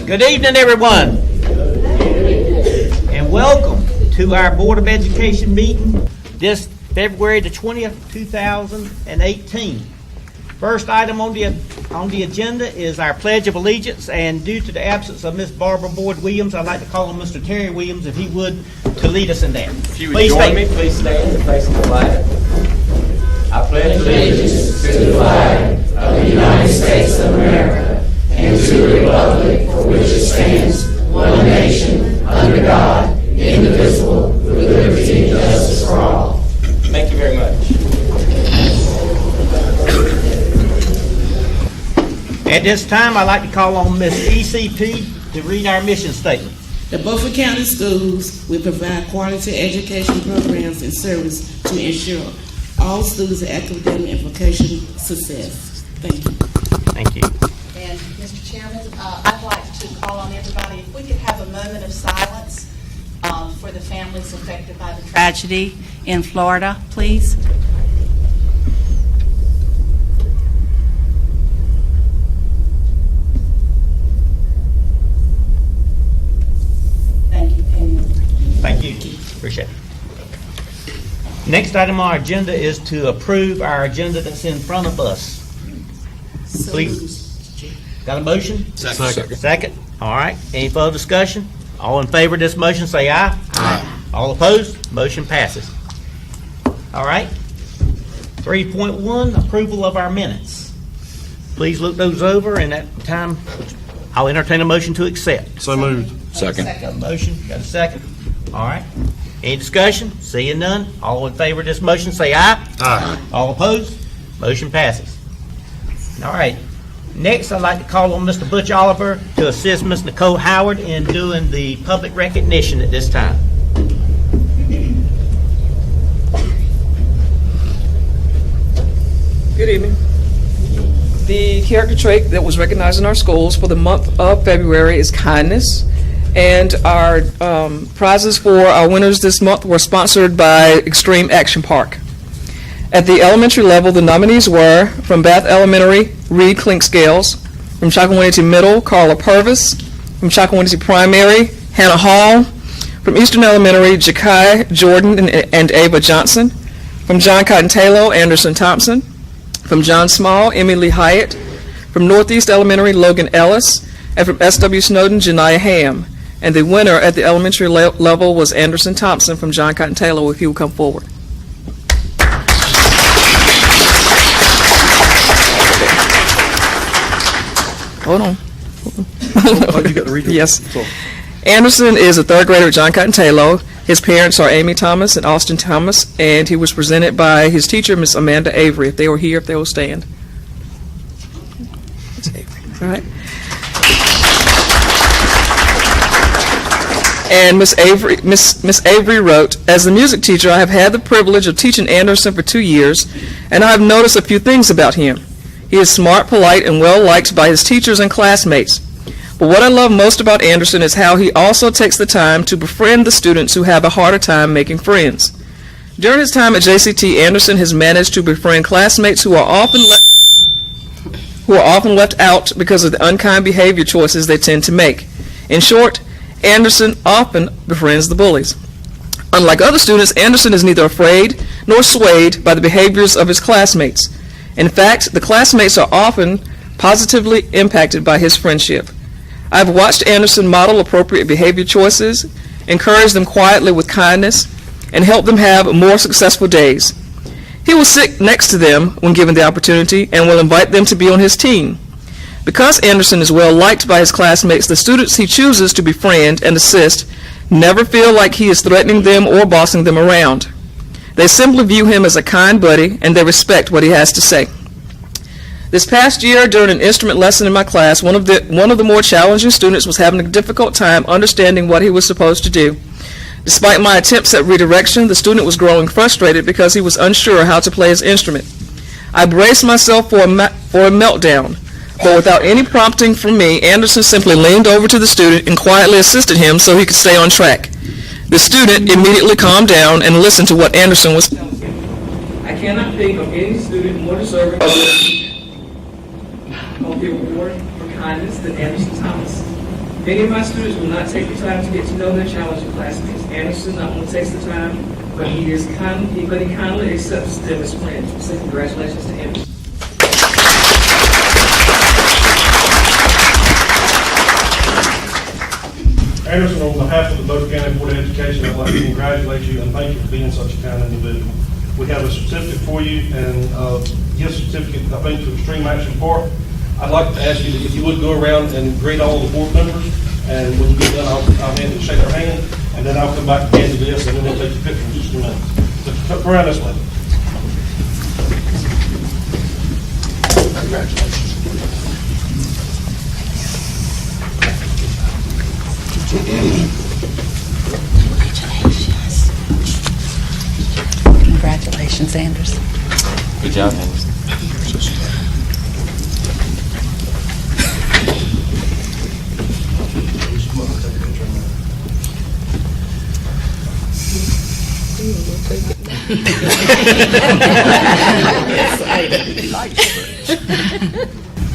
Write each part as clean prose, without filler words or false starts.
Good evening, everyone, and welcome to our Board of Education meeting this February the 20th, 2018. First item on the agenda is our Pledge of Allegiance, and due to the absence of Miss Barbara Boyd Williams, I'd like to call on Mr. Terry Williams, if he would, to lead us in that. If you would join me, please stand and face the flag. I pledge allegiance to the flag of the United States of America and to the republic for which it stands, one nation, under God, indivisible, with liberty and justice for all. Thank you very much. At this time, I'd like to call on Ms. ECP to read our mission statement. The Beaufort County Schools will provide quality education programs and service to ensure all students' academic and vocational success. Thank you. Thank you. And Mr. Chairman, I'd like to call on everybody, if we could have a moment of silence for the families affected by the tragedy in Florida, please. Thank you. Thank you. Appreciate it. Next item on our agenda is to approve our agenda that's in front of us. Please. Got a motion? Second. All right. Any further discussion? All in favor of this motion say aye. Aye. All opposed? Motion passes. All right. 3.1, approval of our minutes. Please look those over, and at the time, I'll entertain a motion to accept. So moved. Got a motion? Got a second? All right. Any discussion? Seeing none, all in favor of this motion say aye. Aye. All opposed? Motion passes. All right. Next, I'd like to call on Mr. Butch Oliver to assist Ms. Nicole Howard in doing the public recognition at this time. Good evening. The character trait that was recognized in our schools for the month of February is kindness. And our prizes for our winners this month were sponsored by Extreme Action Park. At the elementary level, the nominees were from Bath Elementary, Reed Clinkscales; from Chocowinity Middle, Carla Purvis; from Chocowinity Primary, Hannah Hall; from Eastern Elementary, Jakai Jordan and Ava Johnson; from John Cotton Taylor, Anderson Thompson; from John Small, Emily Hyatt; from Northeast Elementary, Logan Ellis; and from S.W. Snowden, Janiah Ham. And the winner at the elementary level was Anderson Thompson from John Cotton Taylor, if he will come forward. Hold on. Oh, you got to read it. Yes. Anderson is a third grader at John Cotton Taylor. His parents are Amy Thomas and Austin Thomas, and he was presented by his teacher, Miss Amanda Avery. If they were here, if they will stand. Miss Avery. All right. And Miss Avery wrote, "As the music teacher, I have had the privilege of teaching Anderson for 2 years, and I have noticed a few things about him. He is smart, polite, and well-liked by his teachers and classmates. But what I love most about Anderson is how he also takes the time to befriend the students who have a harder time making friends. During his time at JCT, Anderson has managed to befriend classmates who are often left out because of the unkind behavior choices they tend to make. In short, Anderson often befriends the bullies. Unlike other students, Anderson is neither afraid nor swayed by the behaviors of his classmates. In fact, the classmates are often positively impacted by his friendship. I've watched Anderson model appropriate behavior choices, encourage them quietly with kindness, and help them have more successful days. He will sit next to them when given the opportunity and will invite them to be on his team. Because Anderson is well liked by his classmates, the students he chooses to befriend and assist never feel like he is threatening them or bossing them around. They simply view him as a kind buddy, and they respect what he has to say. This past year, during an instrument lesson in my class, one of the more challenging students was having a difficult time understanding what he was supposed to do. Despite my attempts at redirection, the student was growing frustrated because he was unsure how to play his instrument. I braced myself for a meltdown, but without any prompting from me, Anderson simply leaned over to the student and quietly assisted him so he could stay on track. The student immediately calmed down and listened to what Anderson was telling him. I cannot think of any student more deserving of the reward for kindness than Anderson Thomas. Many of my students will not take the time to get to know their challenging classmates. Anderson not only takes the time, but he kindly accepts them as friends. So congratulations to Anderson. Anderson, on behalf of the Beaufort County Board of Education, I'd like to congratulate you and thank you for being such a kind individual. We have a certificate for you and a gift certificate, I think, to Extreme Action Park. I'd like to ask you that if you would go around and greet all the board members, and when you get done, I'll hand it, shake their hand, and then I'll come back and hand you this, and then we'll take your picture in just a minute. So come around this way. Congratulations. Congratulations, Anderson. Good job, Anderson.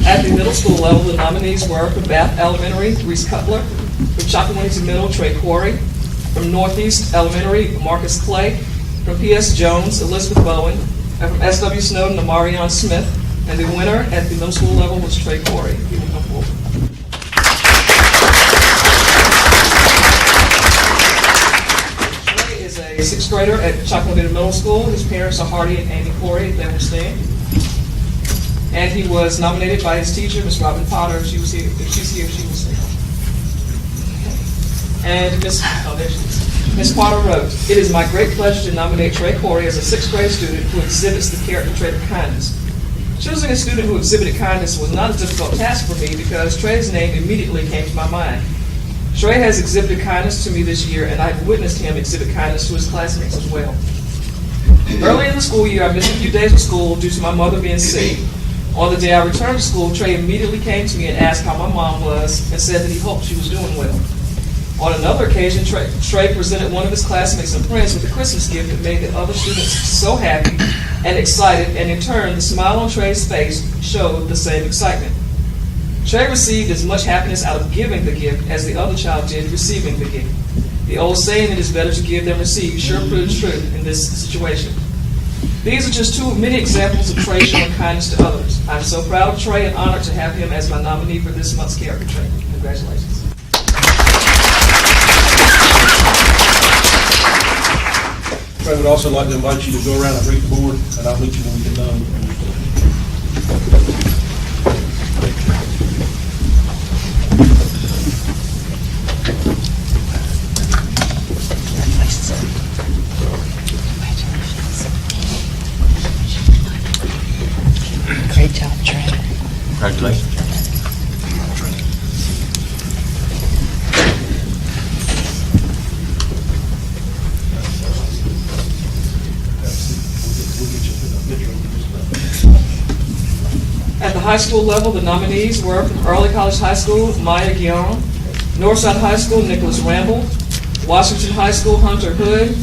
At the middle school level, the nominees were from Bath Elementary, Reese Cutler; from Chocowinity Middle, Trey Corey; from Northeast Elementary, Marcus Clay; from P.S. Jones, Elizabeth Bowen; and from S.W. Snowden, Amarion Smith. And the winner at the middle school level was Trey Corey. If you will come forward. Trey is a sixth grader at Chocowinity Middle School. His parents are Hardy and Amy Corey. If they will stand. And he was nominated by his teacher, Miss Robin Potter. If she was here, if she's here, she will stand. And Miss Potter wrote, "It is my great pleasure to nominate Trey Corey as a sixth grade student who exhibits the character trait of kindness. Choosing a student who exhibited kindness was not a difficult task for me because Trey's name immediately came to my mind. Trey has exhibited kindness to me this year, and I've witnessed him exhibit kindness to his classmates as well. Early in the school year, I missed a few days of school due to my mother being sick. On the day I returned to school, Trey immediately came to me and asked how my mom was and said that he hoped she was doing well. On another occasion, Trey presented one of his classmates and friends with a Christmas gift that made the other students so happy and excited, and in turn, the smile on Trey's face showed the same excitement. Trey received as much happiness out of giving the gift as the other child did receiving the gift. The old saying, "It is better to give than receive," sure proves true in this situation. These are just two of many examples of Trey showing kindness to others. I'm so proud of Trey and honored to have him as my nominee for this month's character trait. Congratulations. I would also like to invite you to go around and greet the board, and I'll meet you when we get done. Great job, Trey. Congratulations. At the high school level, the nominees were from Early College High School, Maya Guillaume; Northside High School, Nicholas Ramble; Washington High School, Hunter Hood;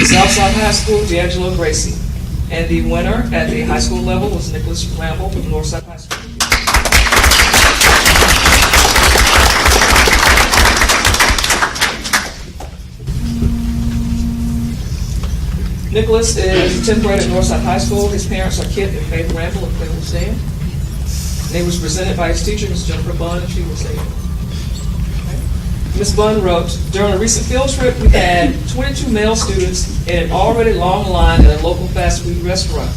Southside High School, D'Angelo Gracie. And the winner at the high school level was Nicholas Ramble from Northside High School. Nicholas is 10th grade at Northside High School. His parents are Kit and Faith Ramble, if they will stand. And he was presented by his teacher, Ms. Jennifer Bunn, if she will stand. Ms. Bunn wrote, "During a recent field trip, we had 22 male students in an already long line at a local fast food restaurant.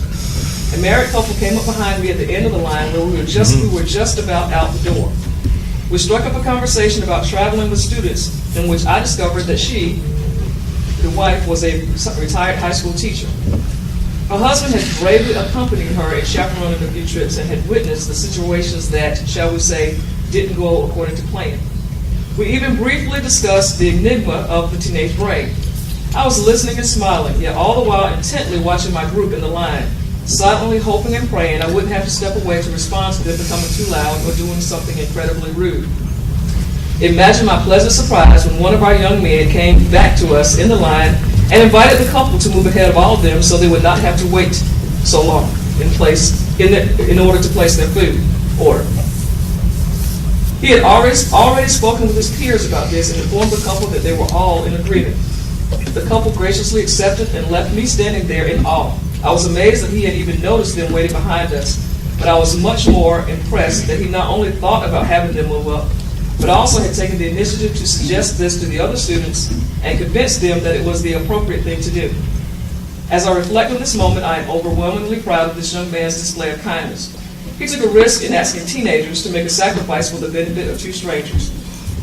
A married couple came up behind me at the end of the line where we were just about out the door. We struck up a conversation about traveling with students, in which I discovered that she, the wife, was a retired high school teacher. Her husband had bravely accompanied her in chaperoning a few trips and had witnessed the situations that, shall we say, didn't go according to plan. We even briefly discussed the enigma of the teenage brain. I was listening and smiling, yet all the while intently watching my group in the line, silently hoping and praying I wouldn't have to step away to respond to them becoming too loud or doing something incredibly rude. Imagine my pleasant surprise when one of our young men came back to us in the line and invited the couple to move ahead of all of them so they would not have to wait so long in order to place their food order. He had already spoken with his peers about this and informed the couple that they were all in agreement. The couple graciously accepted and left me standing there in awe. I was amazed that he had even noticed them waiting behind us, but I was much more impressed that he not only thought about having them move up, but also had taken the initiative to suggest this to the other students and convince them that it was the appropriate thing to do. As I reflect on this moment, I am overwhelmingly proud of this young man's display of kindness. He took a risk in asking teenagers to make a sacrifice for the benefit of two strangers.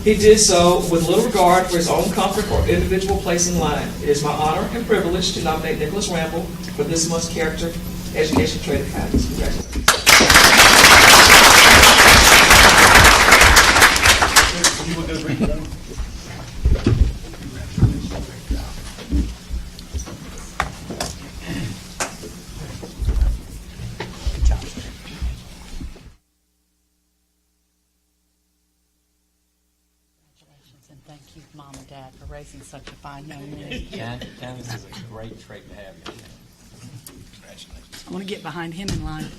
He did so with little regard for his own comfort or individual place in line. It is my honor and privilege to nominate Nicholas Ramble for this month's Character Education Trait of Kindness. Congratulations. You will go bring it down. And thank you, Mom and Dad, for raising such a fine young man. Kindness is a great trait to have. Congratulations. I want to get behind him in line.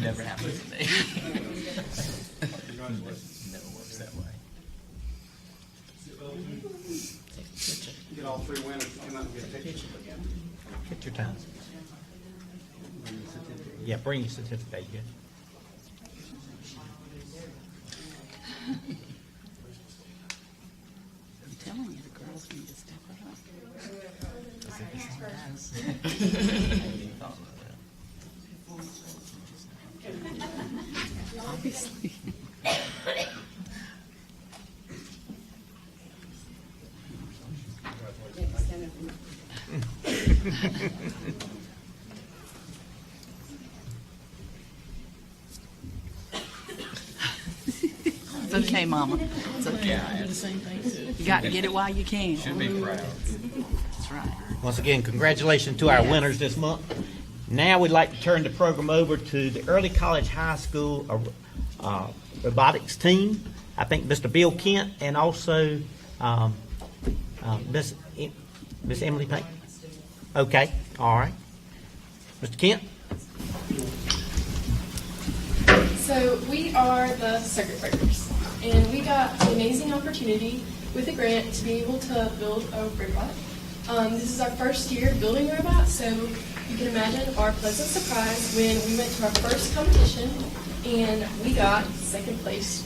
Never happens today. Never works that way. Get all three winners to come out and get a picture. Get your time. Yeah, bring your certificate. Yeah. I'm telling you, the girls need to step it up. Obviously. It's okay, Mama. It's okay. You got to get it while you can. Should be proud. That's right. Once again, congratulations to our winners this month. Now we'd like to turn the program over to the Early College High School robotics team. I think Mr. Bill Kent and also Miss Emily Payne. Okay, all right. Mr. Kent? So we are the circuit breakers, and we got an amazing opportunity with a grant to be able to build a robot. This is our first year building robots, so you can imagine our pleasant surprise when we went to our first competition and we got second place.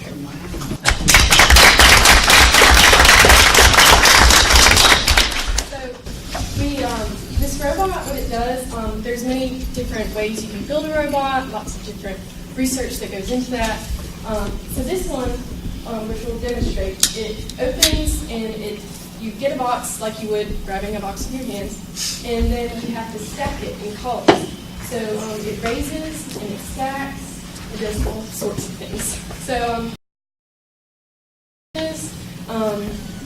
So this robot, what it does, there's many different ways you can build a robot, lots of different research that goes into that. So this one, which we'll demonstrate, it opens and you get a box like you would grabbing a box with your hands, and then you have to stack it in columns. So it raises and it stacks, it does all sorts of things. So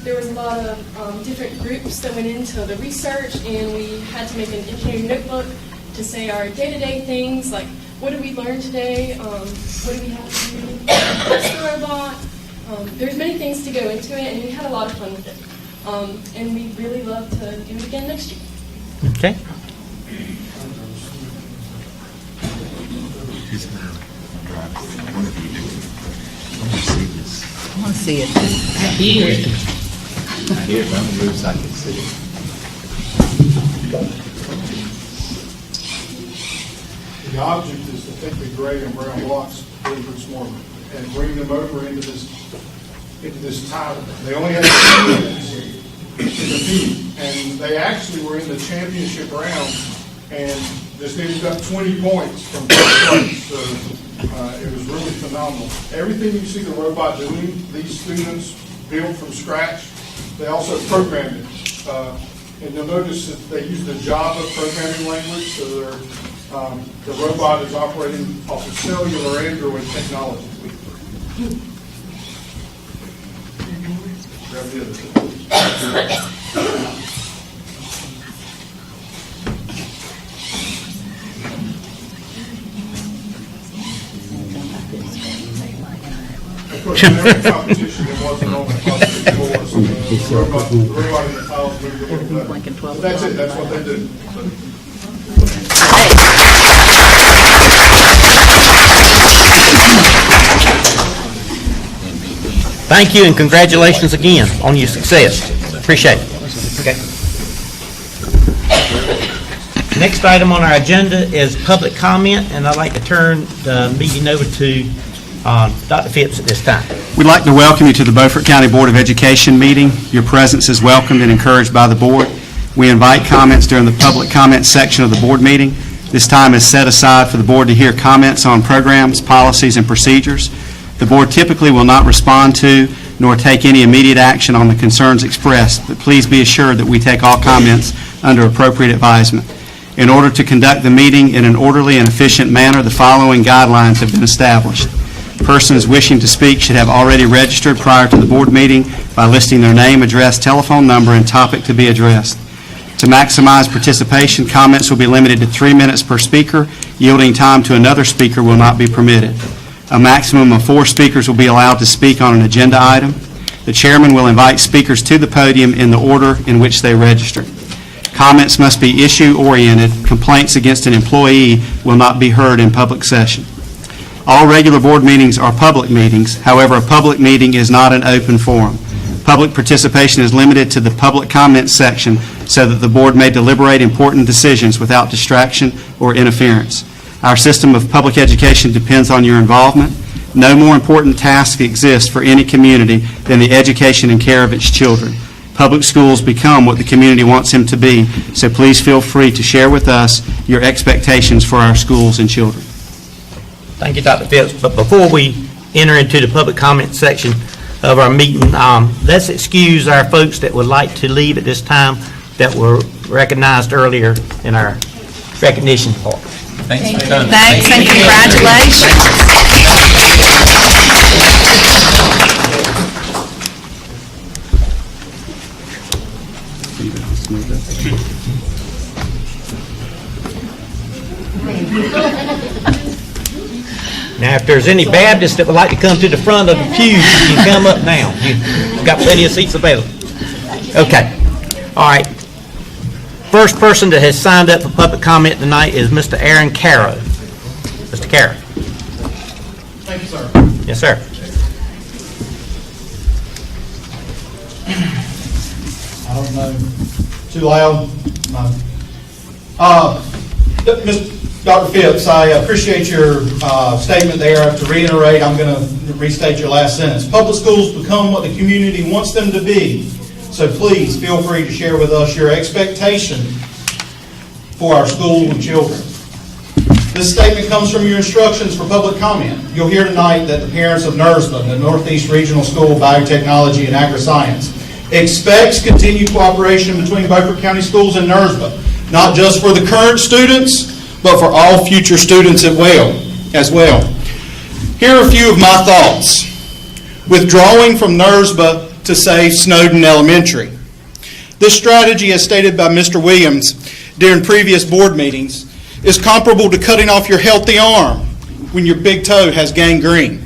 there was a lot of different groups that went into the research, and we had to make an engineering notebook to say our day-to-day things, like what did we learn today, what do we have to do, test the robot. There's many things to go into it, and we had a lot of fun with it. And we'd really love to do it again next year. Okay. I want to see it. I hear it. I hear it, but I'm moved so I can see it. The object is to take the gray and brown blocks from this morning and bring them over into this title. They only had 2 minutes to compete, and they actually were in the championship round, and the students got 20 points from first place. So it was really phenomenal. Everything you see the robot doing, these students built from scratch. They also programmed it. And you'll notice that they use the Java programming language, so the robot is operating off of cellular Android technology. Grab the other. Of course, in every competition, it wasn't on the cluster before, so the robot in the tiles moved a little better. But that's it, that's what they do. Thank you and congratulations again on your success. Appreciate it. Okay. Next item on our agenda is public comment, and I'd like to turn the meeting over to Dr. Phipps at this time. We'd like to welcome you to the Beaufort County Board of Education meeting. Your presence is welcomed and encouraged by the board. We invite comments during the public comment section of the board meeting. This time is set aside for the board to hear comments on programs, policies, and procedures. The board typically will not respond to nor take any immediate action on the concerns expressed, but please be assured that we take all comments under appropriate advisement. In order to conduct the meeting in an orderly and efficient manner, the following guidelines have been established. Persons wishing to speak should have already registered prior to the board meeting by listing their name, address, telephone number, and topic to be addressed. To maximize participation, comments will be limited to 3 minutes per speaker. Yielding time to another speaker will not be permitted. A maximum of 4 speakers will be allowed to speak on an agenda item. The chairman will invite speakers to the podium in the order in which they registered. Comments must be issue-oriented. Complaints against an employee will not be heard in public session. All regular board meetings are public meetings. However, a public meeting is not an open forum. Public participation is limited to the public comment section so that the board may deliberate important decisions without distraction or interference. Our system of public education depends on your involvement. No more important task exists for any community than the education and care of its children. Public schools become what the community wants them to be, so please feel free to share with us your expectations for our schools and children. Thank you, Dr. Phipps. But before we enter into the public comment section of our meeting, let's excuse our folks that would like to leave at this time that were recognized earlier in our recognition part. Thanks for coming. Thanks and congratulations. Now, if there's any Baptists that would like to come to the front of the pews, you can come up now. You've got plenty of seats available. Okay. All right. First person that has signed up for public comment tonight is Mr. Aaron Caro. Mr. Caro. Thank you, sir. Yes, sir. I don't know, too loud? No. Dr. Phipps, I appreciate your statement there. To reiterate, I'm going to restate your last sentence. Public schools become what the community wants them to be. So please feel free to share with us your expectation for our schools and children. This statement comes from your instructions for public comment. You'll hear tonight that the parents of NERSBA, the Northeast Regional School of Biotechnology and Agri-Science, expects continued cooperation between Beaufort County Schools and NERSBA, not just for the current students, but for all future students as well. Here are a few of my thoughts. Withdrawing from NERSBA to save Snowden Elementary. This strategy, as stated by Mr. Williams during previous board meetings, is comparable to cutting off your healthy arm when your big toe has gangrene.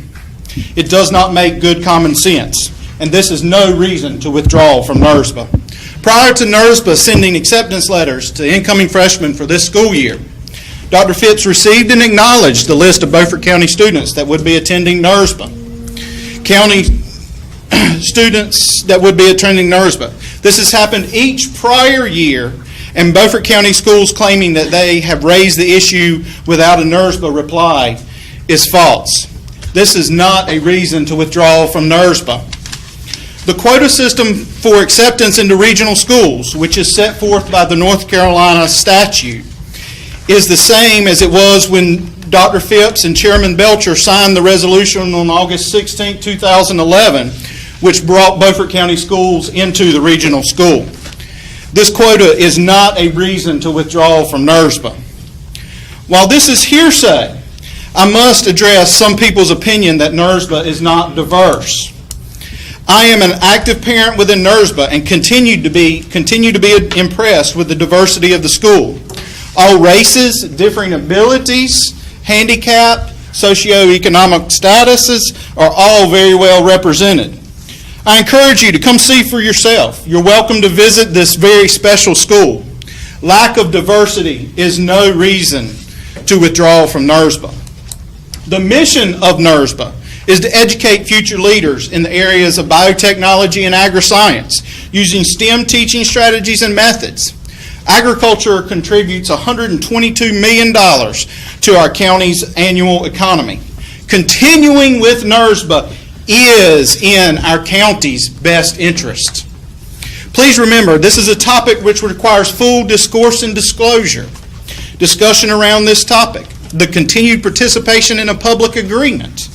It does not make good common sense, and this is no reason to withdraw from NERSBA. Prior to NERSBA sending acceptance letters to incoming freshmen for this school year, Dr. Phipps received and acknowledged the list of Beaufort County students that would be attending NERSBA. County students that would be attending NERSBA. This has happened each prior year, and Beaufort County schools claiming that they have raised the issue without a NERSBA reply is false. This is not a reason to withdraw from NERSBA. The quota system for acceptance into regional schools, which is set forth by the North Carolina statute, is the same as it was when Dr. Phipps and Chairman Belcher signed the resolution on August 16, 2011, which brought Beaufort County schools into the regional school. This quota is not a reason to withdraw from NERSBA. While this is hearsay, I must address some people's opinion that NERSBA is not diverse. I am an active parent within NERSBA and continue to be impressed with the diversity of the school. All races, differing abilities, handicap, socioeconomic statuses are all very well represented. I encourage you to come see for yourself. You're welcome to visit this very special school. Lack of diversity is no reason to withdraw from NERSBA. The mission of NERSBA is to educate future leaders in the areas of biotechnology and agri-science using STEM teaching strategies and methods. Agriculture contributes $122 million to our county's annual economy. Continuing with NERSBA is in our county's best interest. Please remember, this is a topic which requires full discourse and disclosure. Discussion around this topic, the continued participation in a public agreement,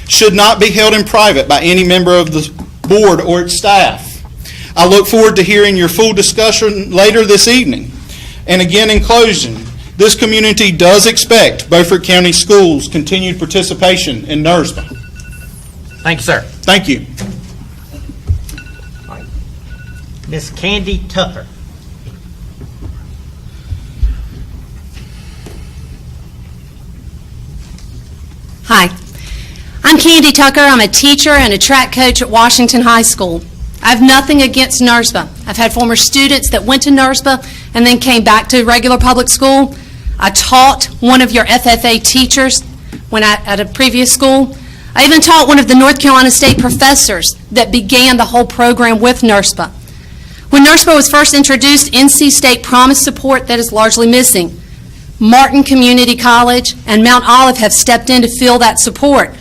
should not be held in private by any member of the board or its staff. I look forward to hearing your full discussion later this evening. And again, in closing, this community does expect Beaufort County Schools' continued participation in NERSBA. Thank you, sir. Thank you. Miss Candy Tucker. Hi, I'm Candy Tucker. I'm a teacher and a track coach at Washington High School. I have nothing against NERSBA. I've had former students that went to NERSBA and then came back to regular public school. I taught one of your FFA teachers at a previous school. I even taught one of the North Carolina State professors that began the whole program with NERSBA. When NERSBA was first introduced, NC State promised support that is largely missing. Martin Community College and Mount Olive have stepped in to fill that support.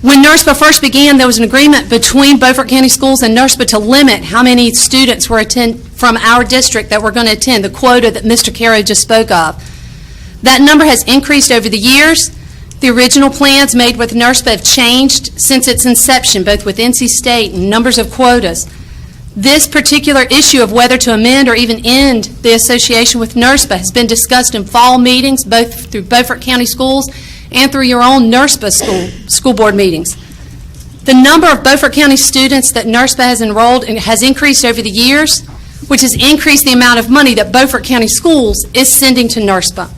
When NERSBA first began, there was an agreement between Beaufort County Schools and NERSBA to limit how many students were from our district that were going to attend, the quota that Mr. Caro just spoke of. That number has increased over the years. The original plans made with NERSBA have changed since its inception, both with NC State and numbers of quotas. This particular issue of whether to amend or even end the association with NERSBA has been discussed in fall meetings, both through Beaufort County Schools and through your own NERSBA school board meetings. The number of Beaufort County students that NERSBA has enrolled has increased over the years, which has increased the amount of money that Beaufort County Schools is sending to NERSBA.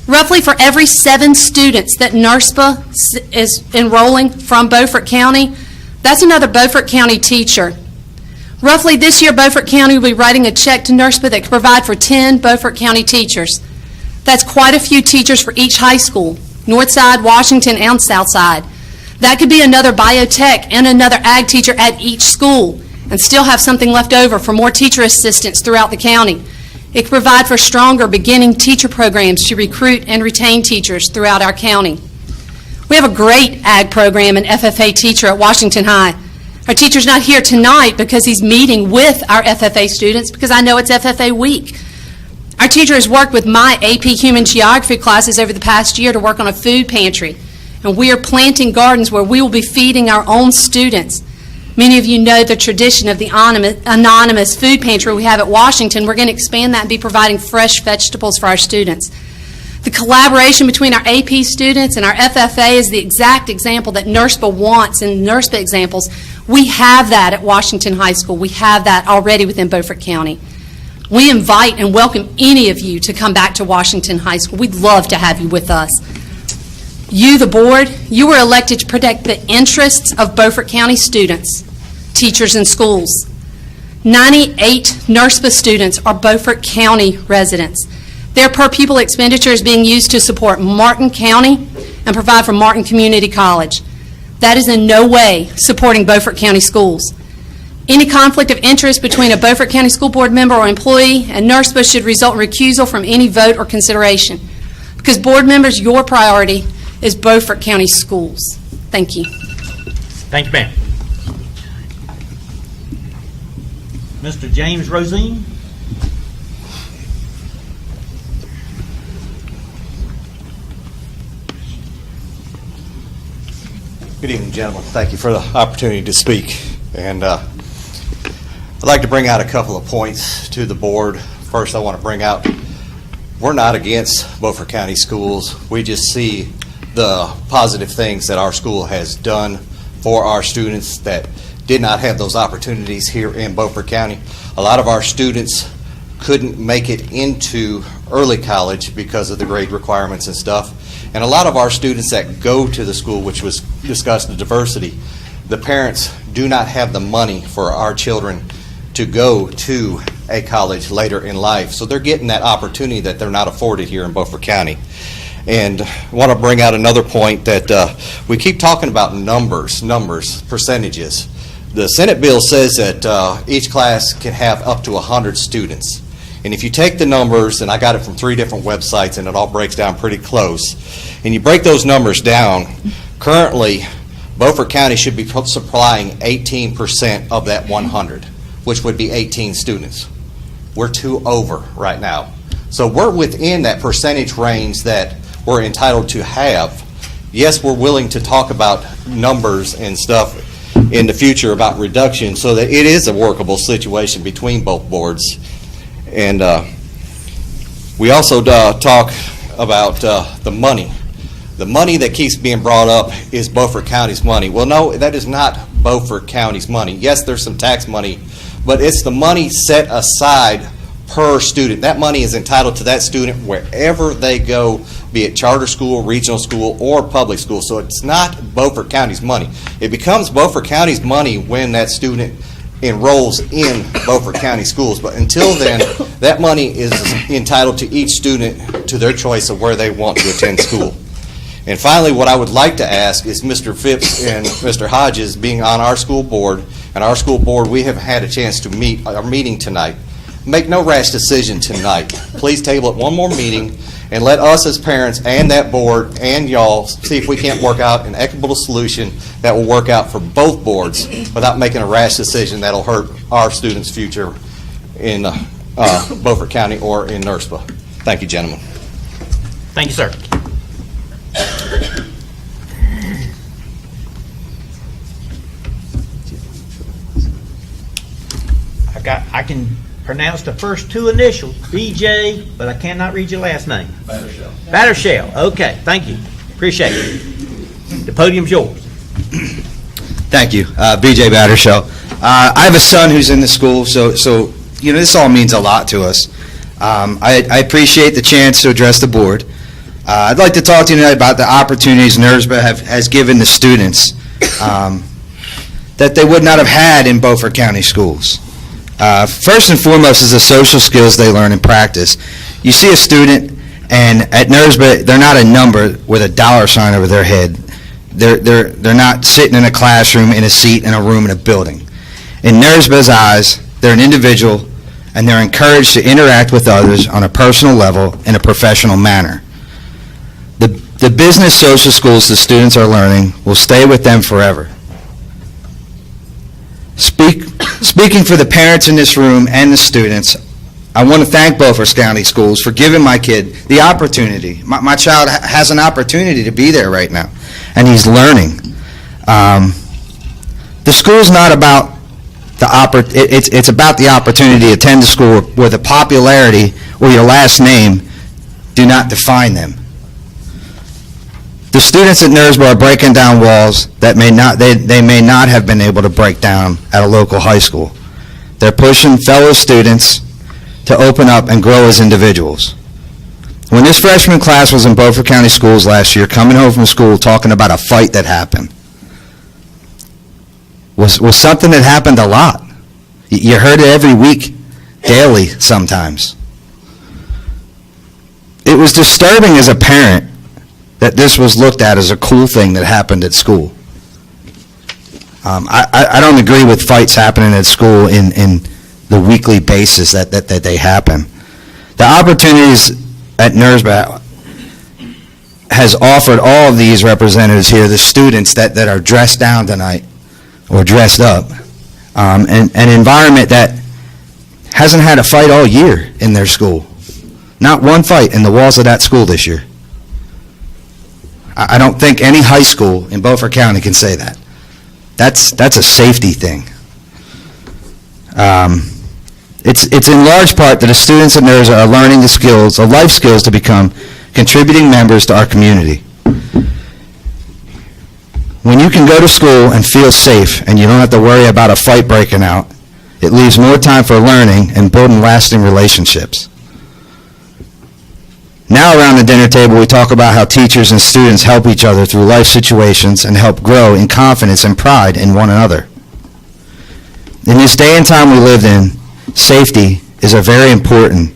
Roughly for every 7 students that NERSBA is enrolling from Beaufort County, that's another Beaufort County teacher. Roughly this year, Beaufort County will be writing a check to NERSBA that can provide for 10 Beaufort County teachers. That's quite a few teachers for each high school, Northside, Washington, and Southside. That could be another biotech and another ag teacher at each school and still have something left over for more teacher assistants throughout the county. It could provide for stronger beginning teacher programs to recruit and retain teachers throughout our county. We have a great ag program and FFA teacher at Washington High. Our teacher's not here tonight because he's meeting with our FFA students because I know it's FFA week. Our teacher has worked with my AP Human Geography classes over the past year to work on a food pantry, and we are planting gardens where we will be feeding our own students. Many of you know the tradition of the anonymous food pantry we have at Washington. We're going to expand that and be providing fresh vegetables for our students. The collaboration between our AP students and our FFA is the exact example that NERSBA wants in NERSBA examples. We have that at Washington High School. We have that already within Beaufort County. We invite and welcome any of you to come back to Washington High School. We'd love to have you with us. You, the board, you were elected to protect the interests of Beaufort County students, teachers, and schools. 98 NERSBA students are Beaufort County residents. Their per-pupil expenditure is being used to support Martin County and provide for Martin Community College. That is in no way supporting Beaufort County schools. Any conflict of interest between a Beaufort County School Board member or employee and NERSBA should result in recusal from any vote or consideration. Because board members, your priority is Beaufort County schools. Thank you. Thank you, ma'am. Mr. James Rosine. Good evening, gentlemen. Thank you for the opportunity to speak. And I'd like to bring out a couple of points to the board. First, I want to bring out, we're not against Beaufort County schools. We just see the positive things that our school has done for our students that did not have those opportunities here in Beaufort County. A lot of our students couldn't make it into early college because of the grade requirements and stuff. And a lot of our students that go to the school, which was discussed in diversity, the parents do not have the money for our children to go to a college later in life. So they're getting that opportunity that they're not afforded here in Beaufort County. And I want to bring out another point that we keep talking about numbers, percentages. The Senate bill says that each class can have up to 100 students. And if you take the numbers, and I got it from 3 different websites, and it all breaks down pretty close, and you break those numbers down, currently, Beaufort County should be supplying 18% of that 100, which would be 18 students. We're 2 over right now. So we're within that percentage range that we're entitled to have. Yes, we're willing to talk about numbers and stuff in the future about reduction so that it is a workable situation between both boards. And we also talk about the money. The money that keeps being brought up is Beaufort County's money. Well, no, that is not Beaufort County's money. Yes, there's some tax money, but it's the money set aside per student. That money is entitled to that student wherever they go, be it charter school, regional school, or public school. So it's not Beaufort County's money. It becomes Beaufort County's money when that student enrolls in Beaufort County schools. But until then, that money is entitled to each student to their choice of where they want to attend school. And finally, what I would like to ask is Mr. Phipps and Mr. Hodges, being on our school board, and our school board, we have had a chance to meet, our meeting tonight. Make no rash decision tonight. Please table it one more meeting and let us as parents and that board and y'all see if we can't work out an equitable solution that will work out for both boards without making a rash decision that'll hurt our students' future in Beaufort County or in NERSPA. Thank you, gentlemen. Thank you, sir. I can pronounce the first 2 initials, BJ, but I cannot read your last name. Battershell. Okay, thank you. Appreciate it. The podium's yours. Thank you, BJ Battershell. I have a son who's in the school, so you know, this all means a lot to us. I appreciate the chance to address the board. I'd like to talk to you tonight about the opportunities NERSBA has given the students that they would not have had in Beaufort County schools. First and foremost is the social skills they learn and practice. You see a student, and at NERSBA, they're not a number with a $sign over their head. They're not sitting in a classroom, in a seat, in a room, in a building. In NERSBA's eyes, they're an individual, and they're encouraged to interact with others on a personal level in a professional manner. The business social skills the students are learning will stay with them forever. Speaking for the parents in this room and the students, I want to thank Beaufort County Schools for giving my kid the opportunity. My child has an opportunity to be there right now, and he's learning. The school's not about it's about the opportunity to attend a school where the popularity or your last name do not define them. The students at NERSBA are breaking down walls that they may not have been able to break down at a local high school. They're pushing fellow students to open up and grow as individuals. When this freshman class was in Beaufort County Schools last year, coming home from school talking about a fight that happened, was something that happened a lot. You heard it every week, daily sometimes. It was disturbing as a parent that this was looked at as a cool thing that happened at school. I don't agree with fights happening at school in the weekly basis that they happen. The opportunities at NERSBA has offered all of these representatives here, the students that are dressed down tonight or dressed up, an environment that hasn't had a fight all year in their school. Not one fight in the walls of that school this year. I don't think any high school in Beaufort County can say that. That's a safety thing. It's in large part that the students at NERSBA are learning the skills, the life skills, to become contributing members to our community. When you can go to school and feel safe and you don't have to worry about a fight breaking out, it leaves more time for learning and building lasting relationships. Now around the dinner table, we talk about how teachers and students help each other through life situations and help grow in confidence and pride in one another. In this day and time we live in, safety is a very important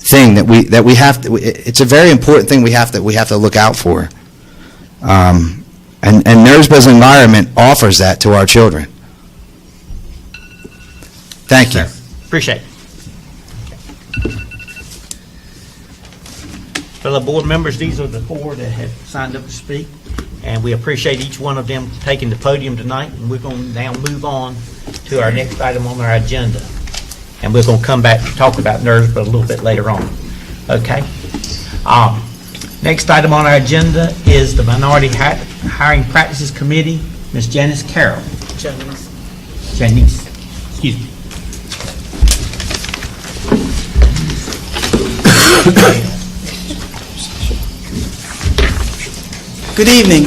thing that we have to, it's a very important thing we have to look out for. And NERSBA's environment offers that to our children. Thank you. Appreciate it. Fellow board members, these are the 4 that have signed up to speak, and we appreciate each one of them taking the podium tonight, and we're going to now move on to our next item on our agenda. And we're going to come back to talk about NERSBA a little bit later on. Okay? Next item on our agenda is the Minority Hiring Practices Committee, Ms. Janice Carroll. Janice. Excuse me. Good evening.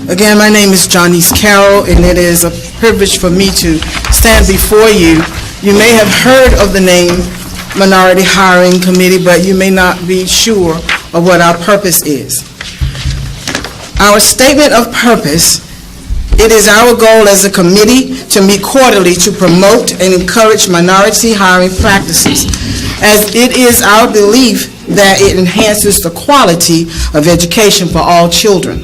Again, my name is Janice Carroll, and it is a privilege for me to stand before you. You may have heard of the name Minority Hiring Committee, but you may not be sure of what our purpose is. Our statement of purpose, it is our goal as a committee to meet quarterly to promote and encourage minority hiring practices, as it is our belief that it enhances the quality of education for all children.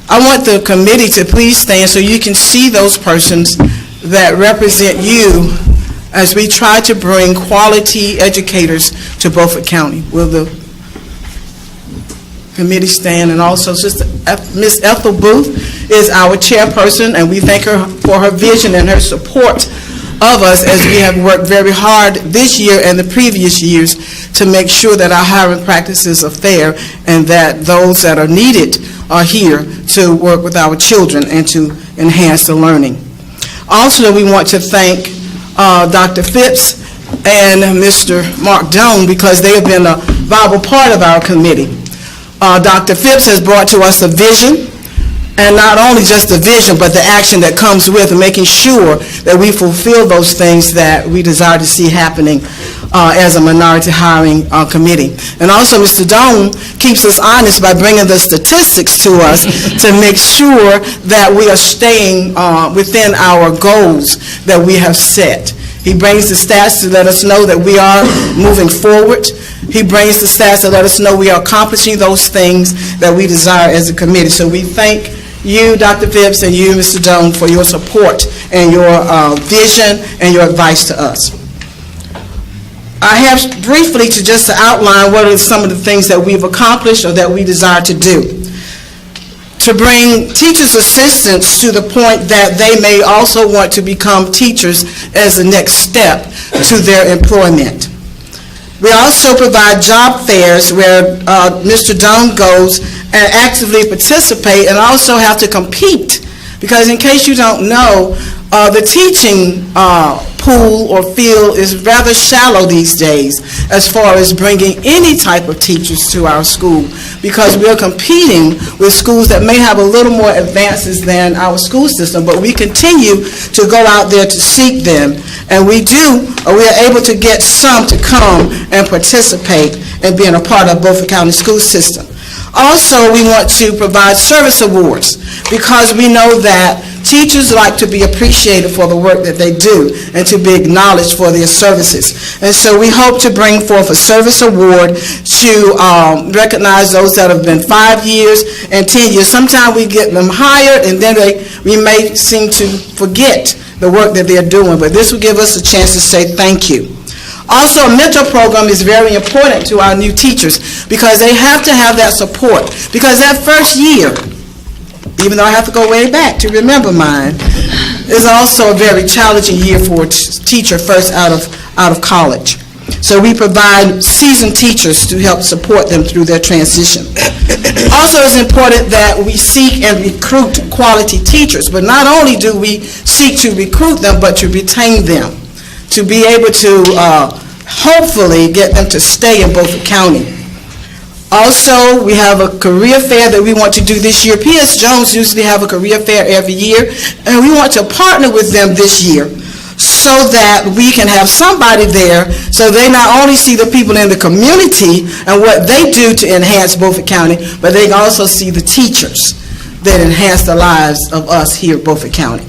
I want the committee to please stand so you can see those persons that represent you as we try to bring quality educators to Beaufort County. Will the committee stand? And also Ms. Ethel Booth is our chairperson, and we thank her for her vision and her support of us as we have worked very hard this year and the previous years to make sure that our hiring practices are fair and that those that are needed are here to work with our children and to enhance the learning. Also, we want to thank Dr. Phipps and Mr. Mark Doan because they have been a vital part of our committee. Dr. Phipps has brought to us a vision, and not only just the vision, but the action that comes with making sure that we fulfill those things that we desire to see happening as a minority hiring committee. And also, Mr. Doan keeps us honest by bringing the statistics to us to make sure that we are staying within our goals that we have set. He brings the stats to let us know that we are moving forward. He brings the stats to let us know we are accomplishing those things that we desire as a committee. So we thank you, Dr. Phipps, and you, Mr. Doan, for your support and your vision and your advice to us. I have briefly to just outline what are some of the things that we've accomplished or that we desire to do. To bring teachers' assistants to the point that they may also want to become teachers as the next step to their employment. We also provide job fairs where Mr. Doan goes and actively participate and also have to compete, because in case you don't know, the teaching pool or field is rather shallow these days as far as bringing any type of teachers to our school, because we're competing with schools that may have a little more advances than our school system, but we continue to go out there to seek them, and we are able to get some to come and participate in being a part of Beaufort County school system. Also, we want to provide service awards because we know that teachers like to be appreciated for the work that they do and to be acknowledged for their services. And so we hope to bring forth a service award to recognize those that have been 5 years and 10 years. Sometimes we get them hired and then we may seem to forget the work that they're doing, but this will give us a chance to say thank you. Also, a mentor program is very important to our new teachers because they have to have that support. Because that first year, even though I have to go way back to remember mine, is also a very challenging year for a teacher first out of college. So we provide seasoned teachers to help support them through their transition. Also, it's important that we seek and recruit quality teachers, but not only do we seek to recruit them, but to retain them, to be able to hopefully get them to stay in Beaufort County. Also, we have a career fair that we want to do this year. P.S. Jones usually have a career fair every year, and we want to partner with them this year so that we can have somebody there so they not only see the people in the community and what they do to enhance Beaufort County, but they can also see the teachers that enhance the lives of us here at Beaufort County.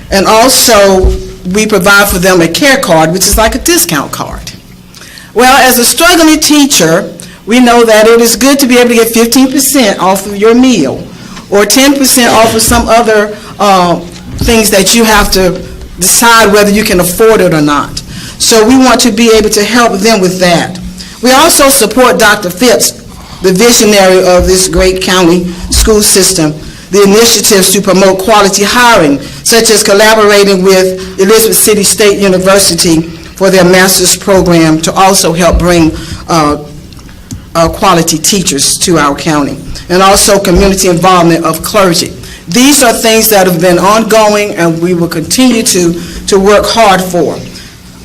And also, we provide for them a care card, which is like a discount card. Well, as a struggling teacher, we know that it is good to be able to get 15% off of your meal or 10% off of some other things that you have to decide whether you can afford it or not. So we want to be able to help them with that. We also support Dr. Phipps, the visionary of this great county school system, the initiatives to promote quality hiring, such as collaborating with Elizabeth City State University for their master's program to also help bring quality teachers to our county, and also community involvement of clergy. These are things that have been ongoing and we will continue to work hard for.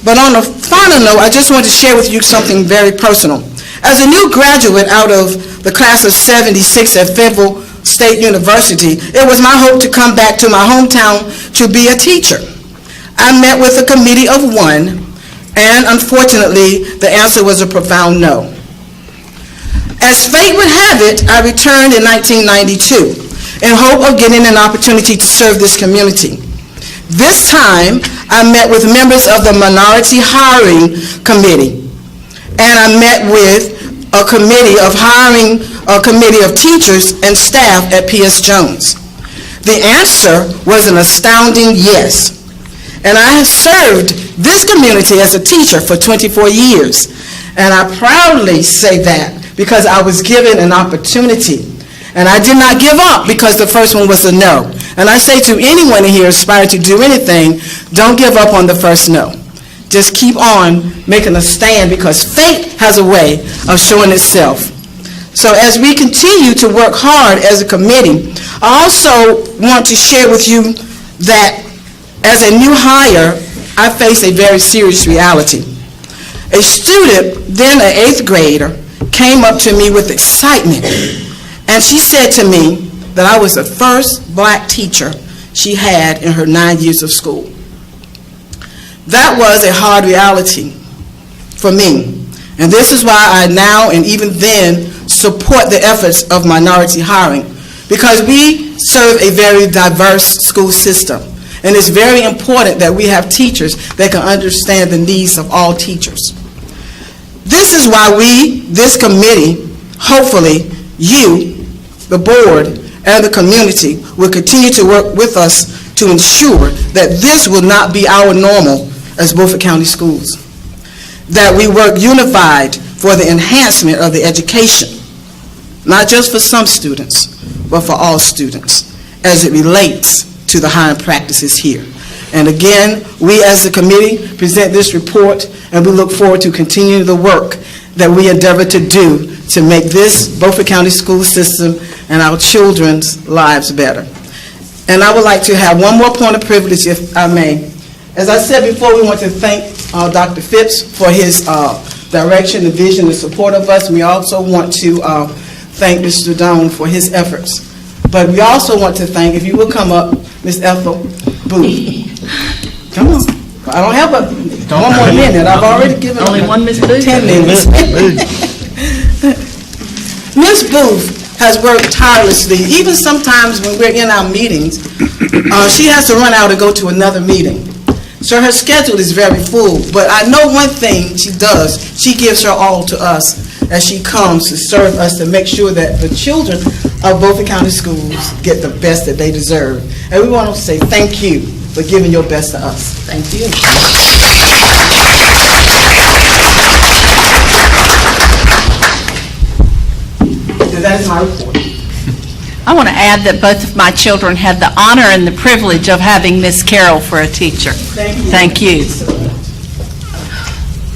But on a final note, I just want to share with you something very personal. As a new graduate out of the class of 76 at Fayetteville State University, it was my hope to come back to my hometown to be a teacher. I met with a committee of one, and unfortunately, the answer was a profound no. As fate would have it, I returned in 1992 in hope of getting an opportunity to serve this community. This time, I met with members of the Minority Hiring Committee, and I met with a committee of hiring, a committee of teachers and staff at P.S. Jones. The answer was an astounding yes. And I have served this community as a teacher for 24 years. And I proudly say that because I was given an opportunity. And I did not give up because the first one was a no. And I say to anyone in here aspiring to do anything, don't give up on the first no. Just keep on making a stand because fate has a way of showing itself. So as we continue to work hard as a committee, I also want to share with you that as a new hire, I face a very serious reality. A student, then an 8th grader, came up to me with excitement, and she said to me that I was the first black teacher she had in her 9 years of school. That was a hard reality for me, and this is why I now and even then support the efforts of minority hiring, because we serve a very diverse school system, and it's very important that we have teachers that can understand the needs of all teachers. This is why we, this committee, hopefully you, the board, and the community will continue to work with us to ensure that this will not be our normal as Beaufort County Schools. That we work unified for the enhancement of the education, not just for some students, but for all students, as it relates to the hiring practices here. And again, we as the committee present this report, and we look forward to continuing the work that we endeavor to do to make this Beaufort County school system and our children's lives better. And I would like to have one more point of privilege, if I may. As I said before, we want to thank Dr. Phipps for his direction, the vision, and support of us. We also want to thank Mr. Doan for his efforts. But we also want to thank, if you will come up, Ms. Ethel Booth. Come on. I don't have one more minute. I've already given Only one Ms. Booth? 10 minutes. Ms. Booth has worked tirelessly. Even sometimes when we're in our meetings, she has to run out and go to another meeting. So her schedule is very full. But I know one thing she does. She gives her all to us as she comes to serve us to make sure that the children of Beaufort County Schools get the best that they deserve. And we want to say thank you for giving your best to us. Thank you. And that is my report. I want to add that both of my children had the honor and the privilege of having Miss Carroll for a teacher. Thank you. Thank you.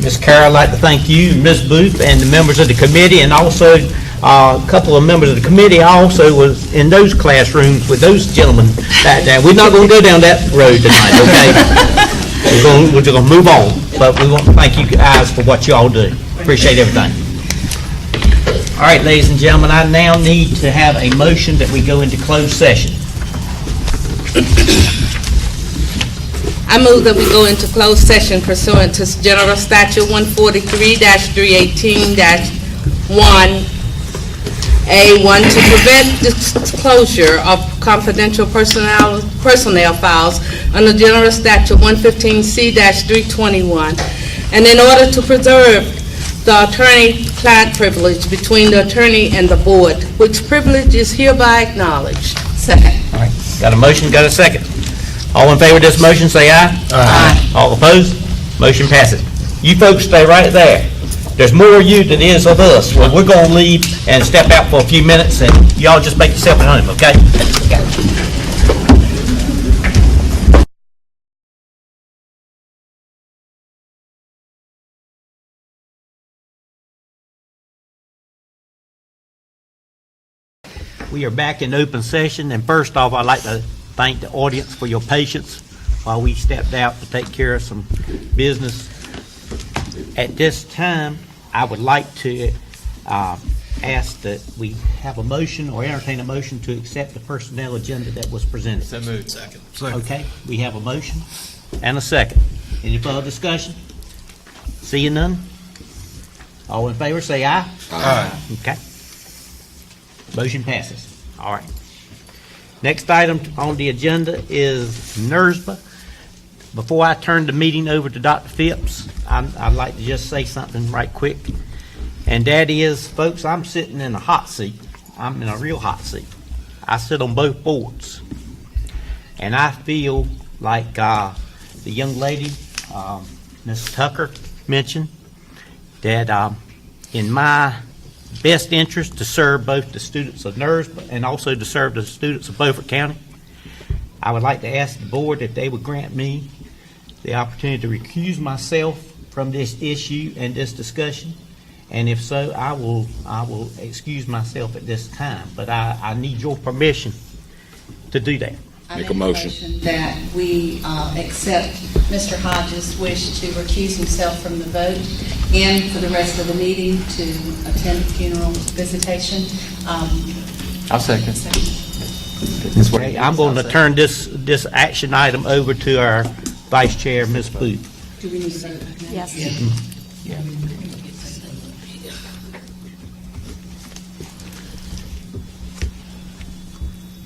Ms. Carroll, I'd like to thank you, Ms. Booth, and the members of the committee, and also a couple of members of the committee also was in those classrooms with those gentlemen back there. We're not going to go down that road tonight, okay? We're just going to move on, but we want to thank you guys for what you all do. Appreciate everything. All right, ladies and gentlemen, I now need to have a motion that we go into closed session. I move that we go into closed session pursuant to General Statute 143-318-1A1 to prevent disclosure of confidential personnel files under General Statute 115C-321, and in order to preserve the attorney-client privilege between the attorney and the board, which privilege is hereby acknowledged. Second. All right, got a motion, got a second. All in favor of this motion, say aye. Aye. All opposed? Motion passes. You folks stay right there. There's more of you than there is of us. Well, we're going to leave and step out for a few minutes, and y'all just make yourself at home, okay? We are back in open session, and first off, I'd like to thank the audience for your patience while we stepped out to take care of some business. At this time, I would like to ask that we have a motion or entertain a motion to accept the personnel agenda that was presented. So moved. Second. Okay, we have a motion and a second. Any further discussion? Seeing none? All in favor, say aye. Aye. Okay. Motion passes. All right. Next item on the agenda is NERSBA. Before I turn the meeting over to Dr. Phipps, I'd like to just say something right quick. And that is, folks, I'm sitting in a hot seat. I'm in a real hot seat. I sit on both boards. And I feel like the young lady, Ms. Tucker, mentioned that in my best interest to serve both the students of NERSBA and also to serve the students of Beaufort County, I would like to ask the board if they would grant me the opportunity to recuse myself from this issue and this discussion. And if so, I will excuse myself at this time. But I need your permission to do that. I make a motion that we accept Mr. Hodges' wish to recuse himself from the vote and for the rest of the meeting to attend the funeral visitation. I'll second. Okay, I'm going to turn this action item over to our Vice Chair, Ms. Booth. Do we need to vote? Yes. Yeah.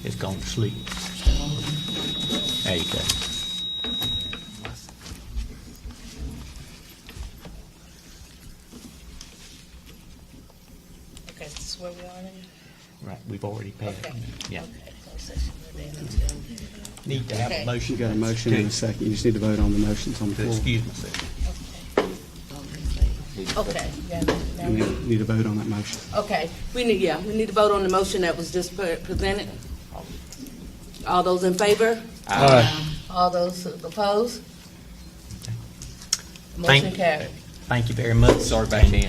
It's gone to sleep. There you go. Okay, this is where we are now? Right, we've already passed. Okay. Yeah. Okay, closed session, we're there until- Need to have a Okay. motion. You got a motion and a second. You just need to vote on the motions on the To floor. excuse myself. Okay, yeah, now You we- need to vote on that motion. okay, we need to vote on the motion that was just presented. All those in favor? All those opposed? Motion Thank- carried. Thank you very much. Sorry about that, man.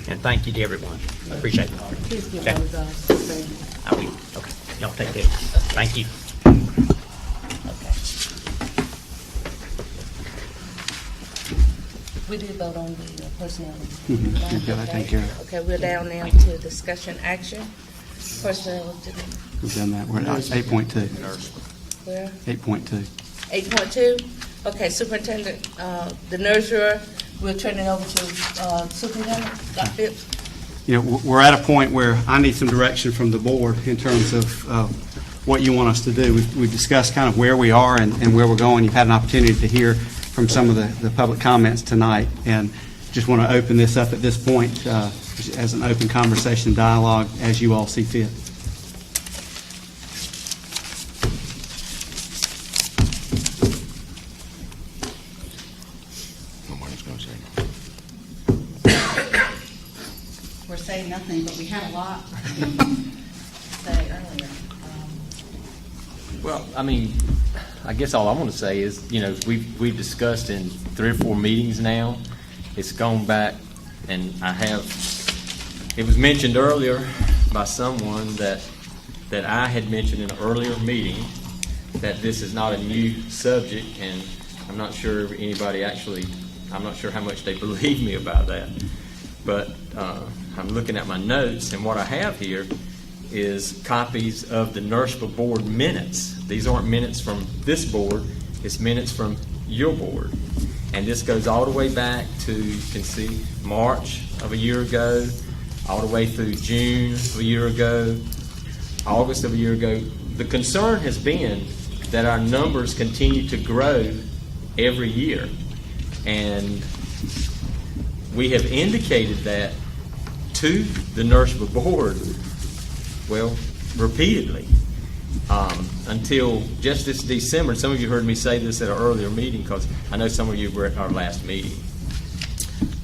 And thank you to everyone. I appreciate it. Please give Okay. those things. I will. Okay. Y'all take care. Thank you. Okay. We did vote on the personnel. Mhm. Yeah, that taken care of. Okay, we're down now to discussion action. Personnel, We've done that. We're at 8.2. where? 8.2. 8.2? Okay, Superintendent, the nursery, we'll turn it over to Superintendent, Dr. Phipps. You know, we're at a point where I need some direction from the board in terms of what you want us to do. We've discussed kind of where we are and where we're going. You've had an opportunity to hear from some of the public comments tonight, and just want to open this up at this point as an open conversation dialogue as you all see fit. We're saying nothing, but we had a lot to say earlier. Well, I mean, I guess all I want to say is, you know, we've discussed in 3 or 4 meetings now. It's gone back, and it was mentioned earlier by someone that I had mentioned in an earlier meeting that this is not a new subject, and I'm not sure I'm not sure how much they believe me about that. But I'm looking at my notes, and what I have here is copies of the NERSBA board minutes. These aren't minutes from this board, it's minutes from your board. And this goes all the way back to, you can see, March of a year ago, all the way through June of a year ago, August of a year ago. The concern has been that our numbers continue to grow every year. And we have indicated that to the NERSPA board, well, repeatedly, until just this December. Some of you heard me say this at an earlier meeting, because I know some of you were at our last meeting.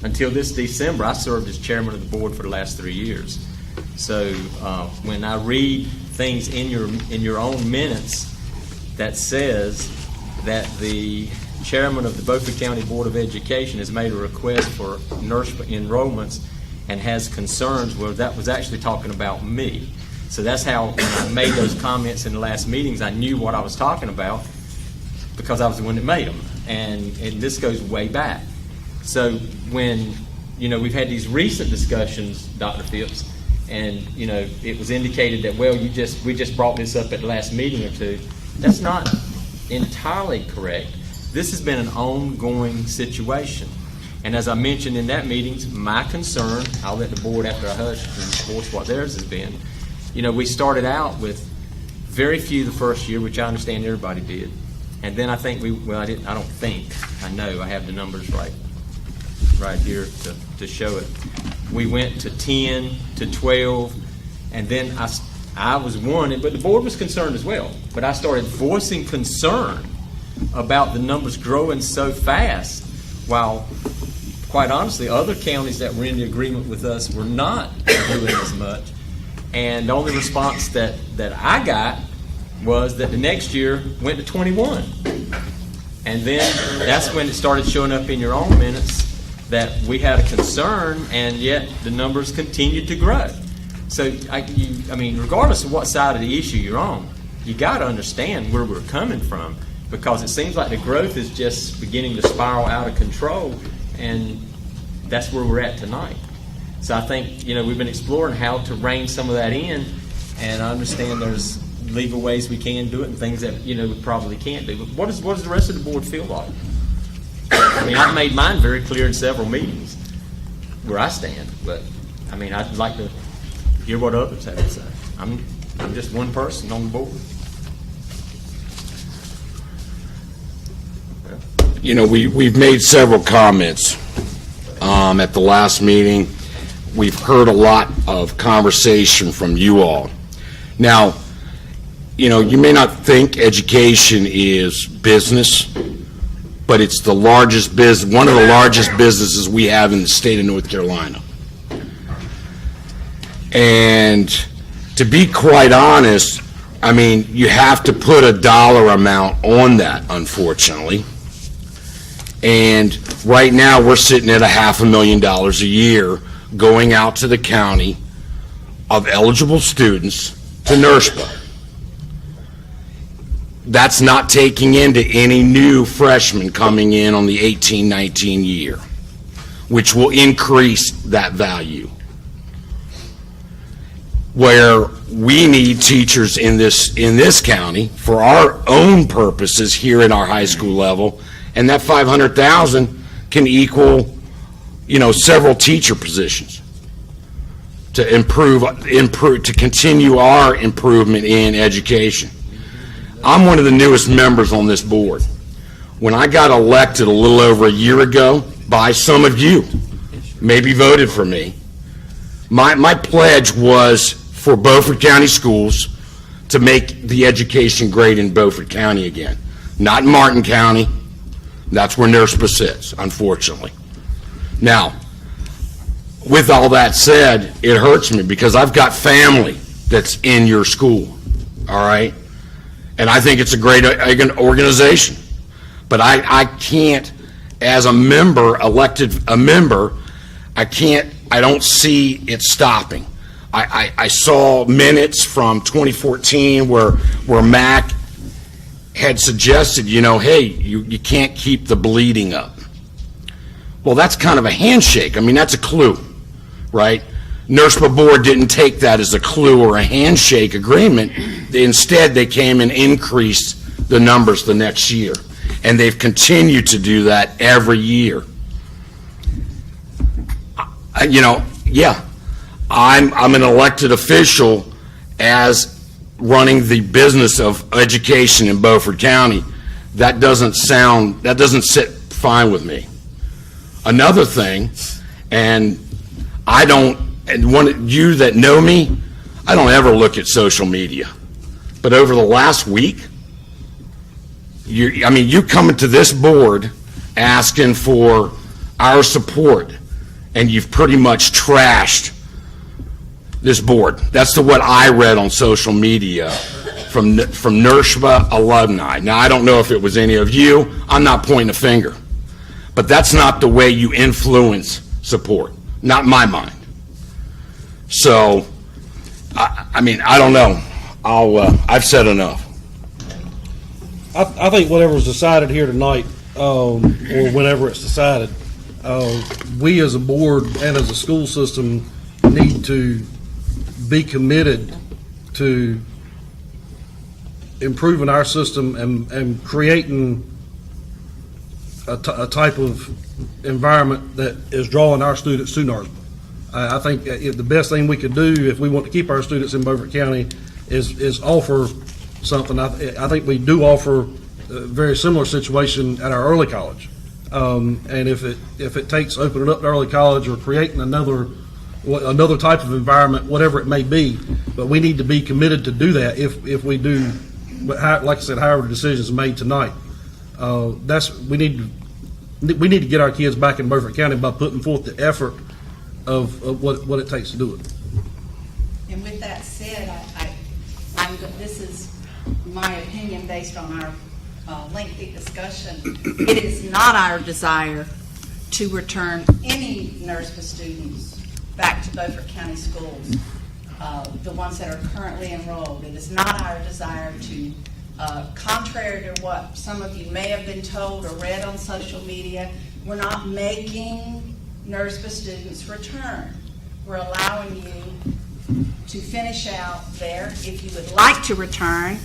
Until this December, I served as chairman of the board for the last 3 years. So when I read things in your own minutes that says that the chairman of the Beaufort County Board of Education has made a request for NERSPA enrollments and has concerns, well, that was actually talking about me. So that's how, when I made those comments in the last meetings, I knew what I was talking about, because I was the one that made them. And this goes way back. So when, we've had these recent discussions, Dr. Phipps, and, it was indicated that, well, we just brought this up at the last meeting or two. That's not entirely correct. This has been an ongoing situation. And as I mentioned in that meeting, my concern, I'll let the board, after I hush, enforce what theirs has been. We started out with very few the first year, which I understand everybody did. And then I think I know I have the numbers right here to show it. We went to 10, to 12, and then I was one, but the board was concerned as well. But I started voicing concern about the numbers growing so fast, while, quite honestly, other counties that were in the agreement with us were not doing as much. And the only response that I got was that the next year went to 21. And then that's when it started showing up in your own minutes that we had a concern, and yet the numbers continued to grow. So, regardless of what side of the issue you're on, you got to understand where we're coming from, because it seems like the growth is just beginning to spiral out of control, and that's where we're at tonight. So I think, we've been exploring how to rein some of that in, and I understand there's legal ways we can do it and things that, we probably can't do. But what does the rest of the board feel like? I've made mine very clear in several meetings where I stand, but, I'd like to hear what others have to say. I'm just one person on the board. We've made several comments at the last meeting. We've heard a lot of conversation from you all. Now, you may not think education is business, but it's the largest one of the largest businesses we have in the state of North Carolina. And to be quite honest, you have to put a dollar amount on that, unfortunately. And right now, we're sitting at $500,000 a year going out to the county of eligible students to NERSPA. That's not taking into any new freshmen coming in on the 18-19 year, which will increase that value. Where we need teachers in this county for our own purposes here at our high school level, and that $500,000 can equal, several teacher positions to improve, to continue our improvement in education. I'm one of the newest members on this board. When I got elected a little over a year ago by some of you, maybe voted for me, my pledge was for Beaufort County schools to make the education great in Beaufort County again, not in Martin County. That's where NERSPA sits, unfortunately. Now, with all that said, it hurts me because I've got family that's in your school, all right? And I think it's a great organization. But I can't, as a member, I don't see it stopping. I saw minutes from 2014 where Mac had suggested, hey, you can't keep the bleeding up. Well, that's kind of a handshake. That's a clue, right? NERSPA board didn't take that as a clue or a handshake agreement. Instead, they came and increased the numbers the next year. And they've continued to do that every year. I'm an elected official as running the business of education in Beaufort County. That doesn't sit fine with me. Another thing, And you that know me, I don't ever look at social media. But over the last week, you coming to this board asking for our support, and you've pretty much trashed this board. That's what I read on social media from NERSHBA alumni. Now, I don't know if it was any of you. I'm not pointing a finger. But that's not the way you influence support, not in my mind. So, I don't know. I've said enough. I think whatever was decided here tonight, or whenever it's decided, we as a board and as a school system need to be committed to improving our system and creating a type of environment that is drawing our students to NERSBA. I think the best thing we could do if we want to keep our students in Beaufort County is offer something. I think we do offer a very similar situation at our early college. And if it takes opening up the early college or creating another type of environment, whatever it may be, but we need to be committed to do that if we do, like I said, however the decision is made tonight. We need to get our kids back in Beaufort County by putting forth the effort of what it takes to do it. And with that said, this is my opinion based on our lengthy discussion. It is not our desire to return any NERSBA students back to Beaufort County schools, the ones that are currently enrolled. It is not our desire to, contrary to what some of you may have been told or read on social media, we're not making NERSBA students return. We're allowing you to finish out there. If you would like to return,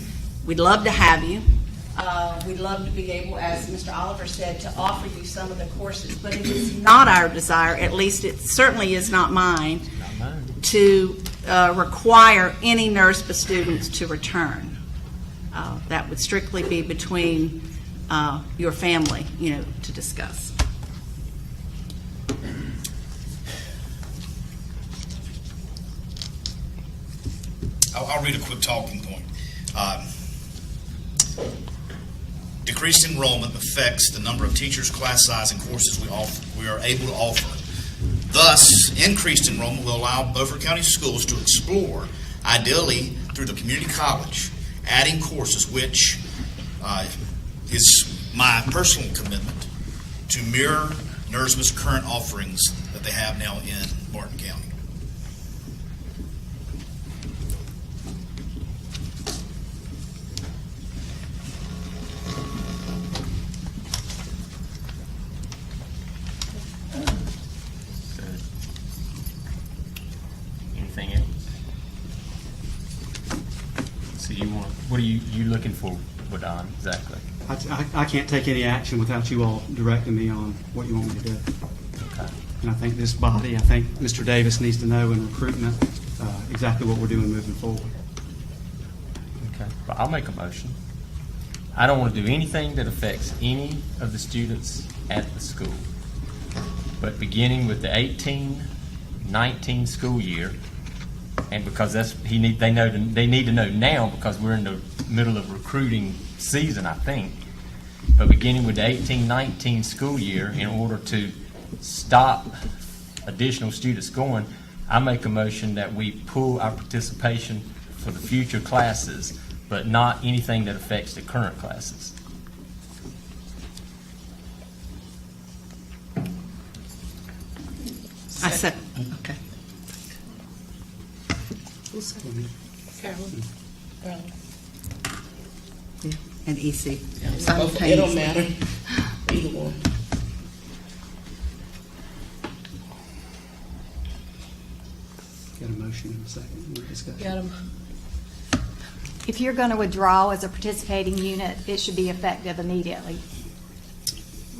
we'd love to have you. We'd love to be able, as Mr. Oliver said, to offer you some of the courses, but it is not our desire, at least it certainly is not mine, to require any NERSBA students to return. That would strictly be between your family, to discuss. I'll read a quick talking point. Decreased enrollment affects the number of teachers, class size, and courses we are able to offer. Thus, increased enrollment will allow Beaufort County schools to explore, ideally through the community college, adding courses, which is my personal commitment to mirror NERSBA's current offerings that they have now in Martin County. Anything else? So what are you looking for, Wadon, exactly? I can't take any action without you all directing me on what you want me to do. Okay. And I think this body, I think Mr. Davis needs to know in recruitment exactly what we're doing moving forward. Okay. Well, I'll make a motion. I don't want to do anything that affects any of the students at the school. But beginning with the 18-19 school year, and because they need to know now because we're in the middle of recruiting season, I think. But beginning with the 18-19 school year, in order to stop additional students going, I make a motion that we pull our participation for the future classes, but not anything that affects the current classes. I said, okay. Who's second? Carolyn. Yeah, and EC. It don't matter. Either one. Got a motion in a second. Discussion. Got him. If you're going to withdraw as a participating unit, it should be effective immediately.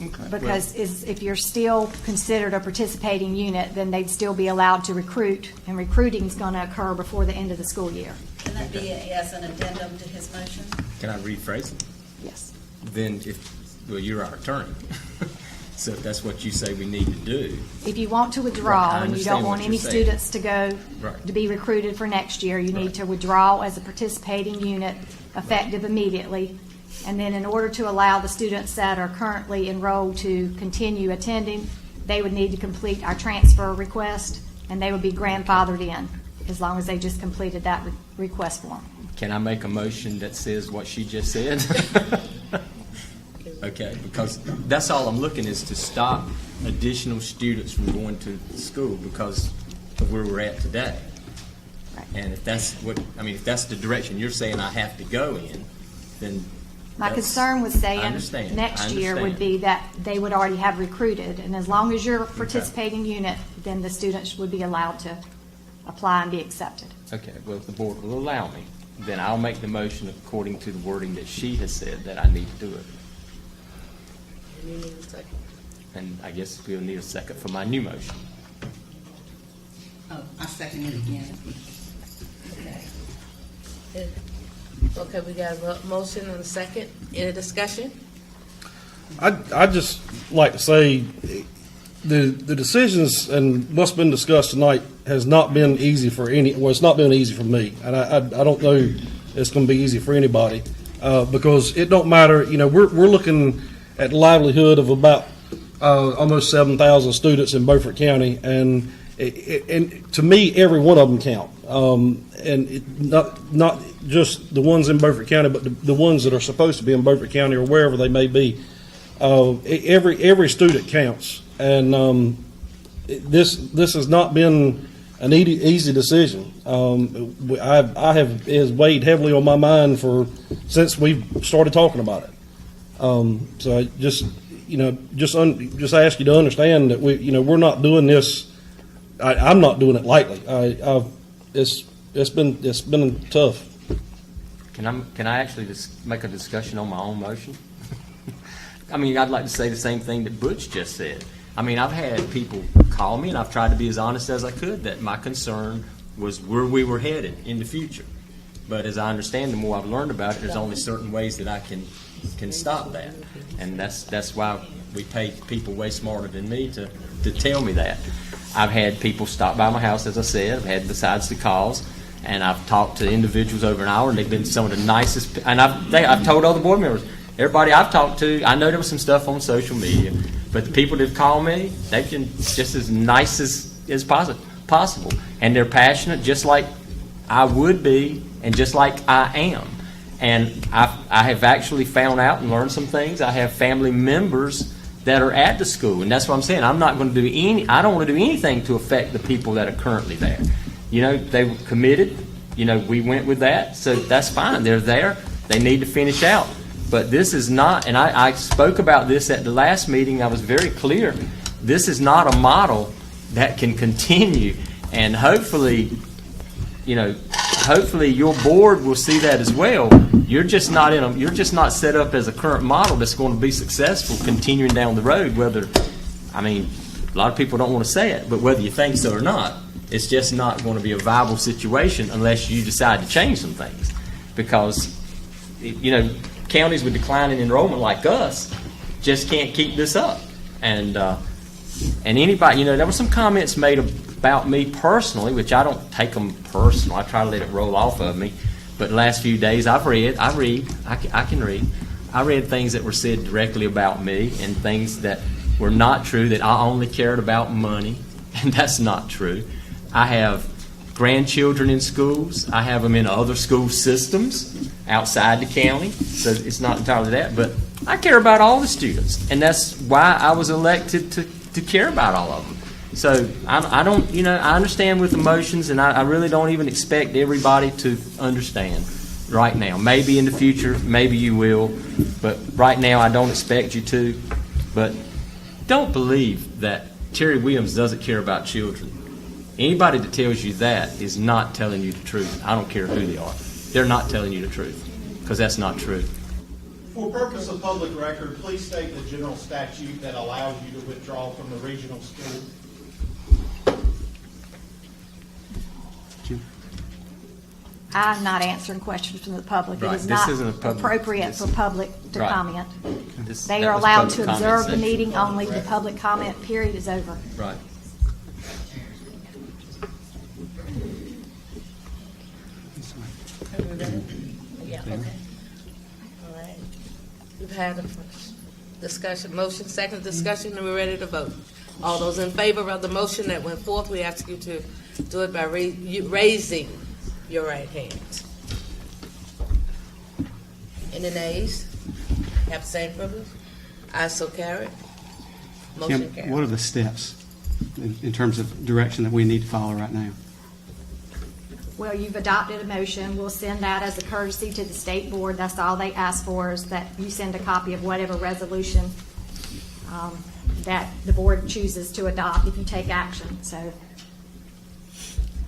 Okay. Because if you're still considered a participating unit, then they'd still be allowed to recruit, and recruiting is going to occur before the end of the school year. Can that be as an addendum to his motion? Can I rephrase it? Yes. Then you're our attorney. So if that's what you say we need to do, If you want to Right, withdraw I and you understand don't want what any you're saying. students to go, Right. to be recruited for next year, you need to withdraw as a participating unit effective immediately. And then in order to allow the students that are currently enrolled to continue attending, they would need to complete our transfer request, and they would be grandfathered in as long as they just completed that request form. can I make a motion that says what she just said? Okay, because that's all I'm looking is to stop additional students from going to school because of where we're at today. And if that's if that's the direction you're saying I have to go in, then My that's- concern was I saying understand. next I year would understand. be that they would already have recruited, and as long as you're a participating unit, then the students would be allowed to apply and be accepted. Okay, well, if the board will allow me, then I'll make the motion according to the wording that she has said that I need to do it. You need a second. And I guess we'll need a second for my new motion. Oh, I second it again. Okay, we got a motion and a second. Any discussion? I just like to say, the decisions and what's been discussed tonight has not been easy for it's not been easy for me. And I don't know it's going to be easy for anybody, because it don't matter, we're looking at the livelihood of about almost 7,000 students in Beaufort County, and to me, every one of them count. Not just the ones in Beaufort County, but the ones that are supposed to be in Beaufort County or wherever they may be. Every student counts, and this has not been an easy decision. It has weighed heavily on my mind since we started talking about it. So I just ask you to understand that we're not doing this. I'm not doing it lightly. It's been tough. Can I actually just make a discussion on my own motion? I'd like to say the same thing that Butch just said. I've had people call me, and I've tried to be as honest as I could, that my concern was where we were headed in the future. But as I understand, the more I've learned about it, there's only certain ways that I can stop that. And that's why we pay people way smarter than me to tell me that. I've had people stop by my house, as I said. I've had, besides the calls, and I've talked to individuals over an hour, and they've been some of the nicest. And I've told other board members, everybody I've talked to, I know there was some stuff on social media, but the people that have called me, they've been just as nice as possible. And they're passionate, just like I would be, and just like I am. And I have actually found out and learned some things. I have family members that are at the school, and that's what I'm saying. I'm not going to do I don't want to do anything to affect the people that are currently there. They were committed. We went with that, so that's fine. They're there. They need to finish out. But this is not, and I spoke about this at the last meeting. I was very clear. This is not a model that can continue, and hopefully your board will see that as well. You're just not set up as a current model that's going to be successful continuing down the road. A lot of people don't want to say it, but whether you think so or not, it's just not going to be a viable situation unless you decide to change some things. Because, counties with declining enrollment like us just can't keep this up. And anybody, there were some comments made about me personally, which I don't take them personal. I try to let it roll off of me. But the last few days I can read. I read things that were said directly about me and things that were not true, that I only cared about money, and that's not true. I have grandchildren in schools. I have them in other school systems outside the county, so it's not entirely that. But I care about all the students, and that's why I was elected to care about all of them. So I don't, I understand with emotions, and I really don't even expect everybody to understand right now. Maybe in the future, maybe you will, but right now I don't expect you to. But don't believe that Terry Williams doesn't care about children. Anybody that tells you that is not telling you the truth. I don't care who they are. They're not telling you the truth, because that's not true. For purpose of public record, please state the general statute that allows you to withdraw from the regional school. I'm not answering questions from the public. It Right, is this not isn't a public- appropriate for public to Right. comment. This- They that are was allowed public to comment observe the section. meeting only. The public comment period is over. Right. Yeah, okay. All right. We've had a first discussion, motion, second discussion, and we're ready to vote. All those in favor of the motion that went forth, we ask you to do it by raising your right hand. Any nays? Have the same privilege? Ayes so carried. Motion Kim, carried. what are the steps in terms of direction that we need to follow right now? Well, you've adopted a motion. We'll send that as a courtesy to the state board. That's all they ask for, is that you send a copy of whatever resolution that the board chooses to adopt if you take action. So,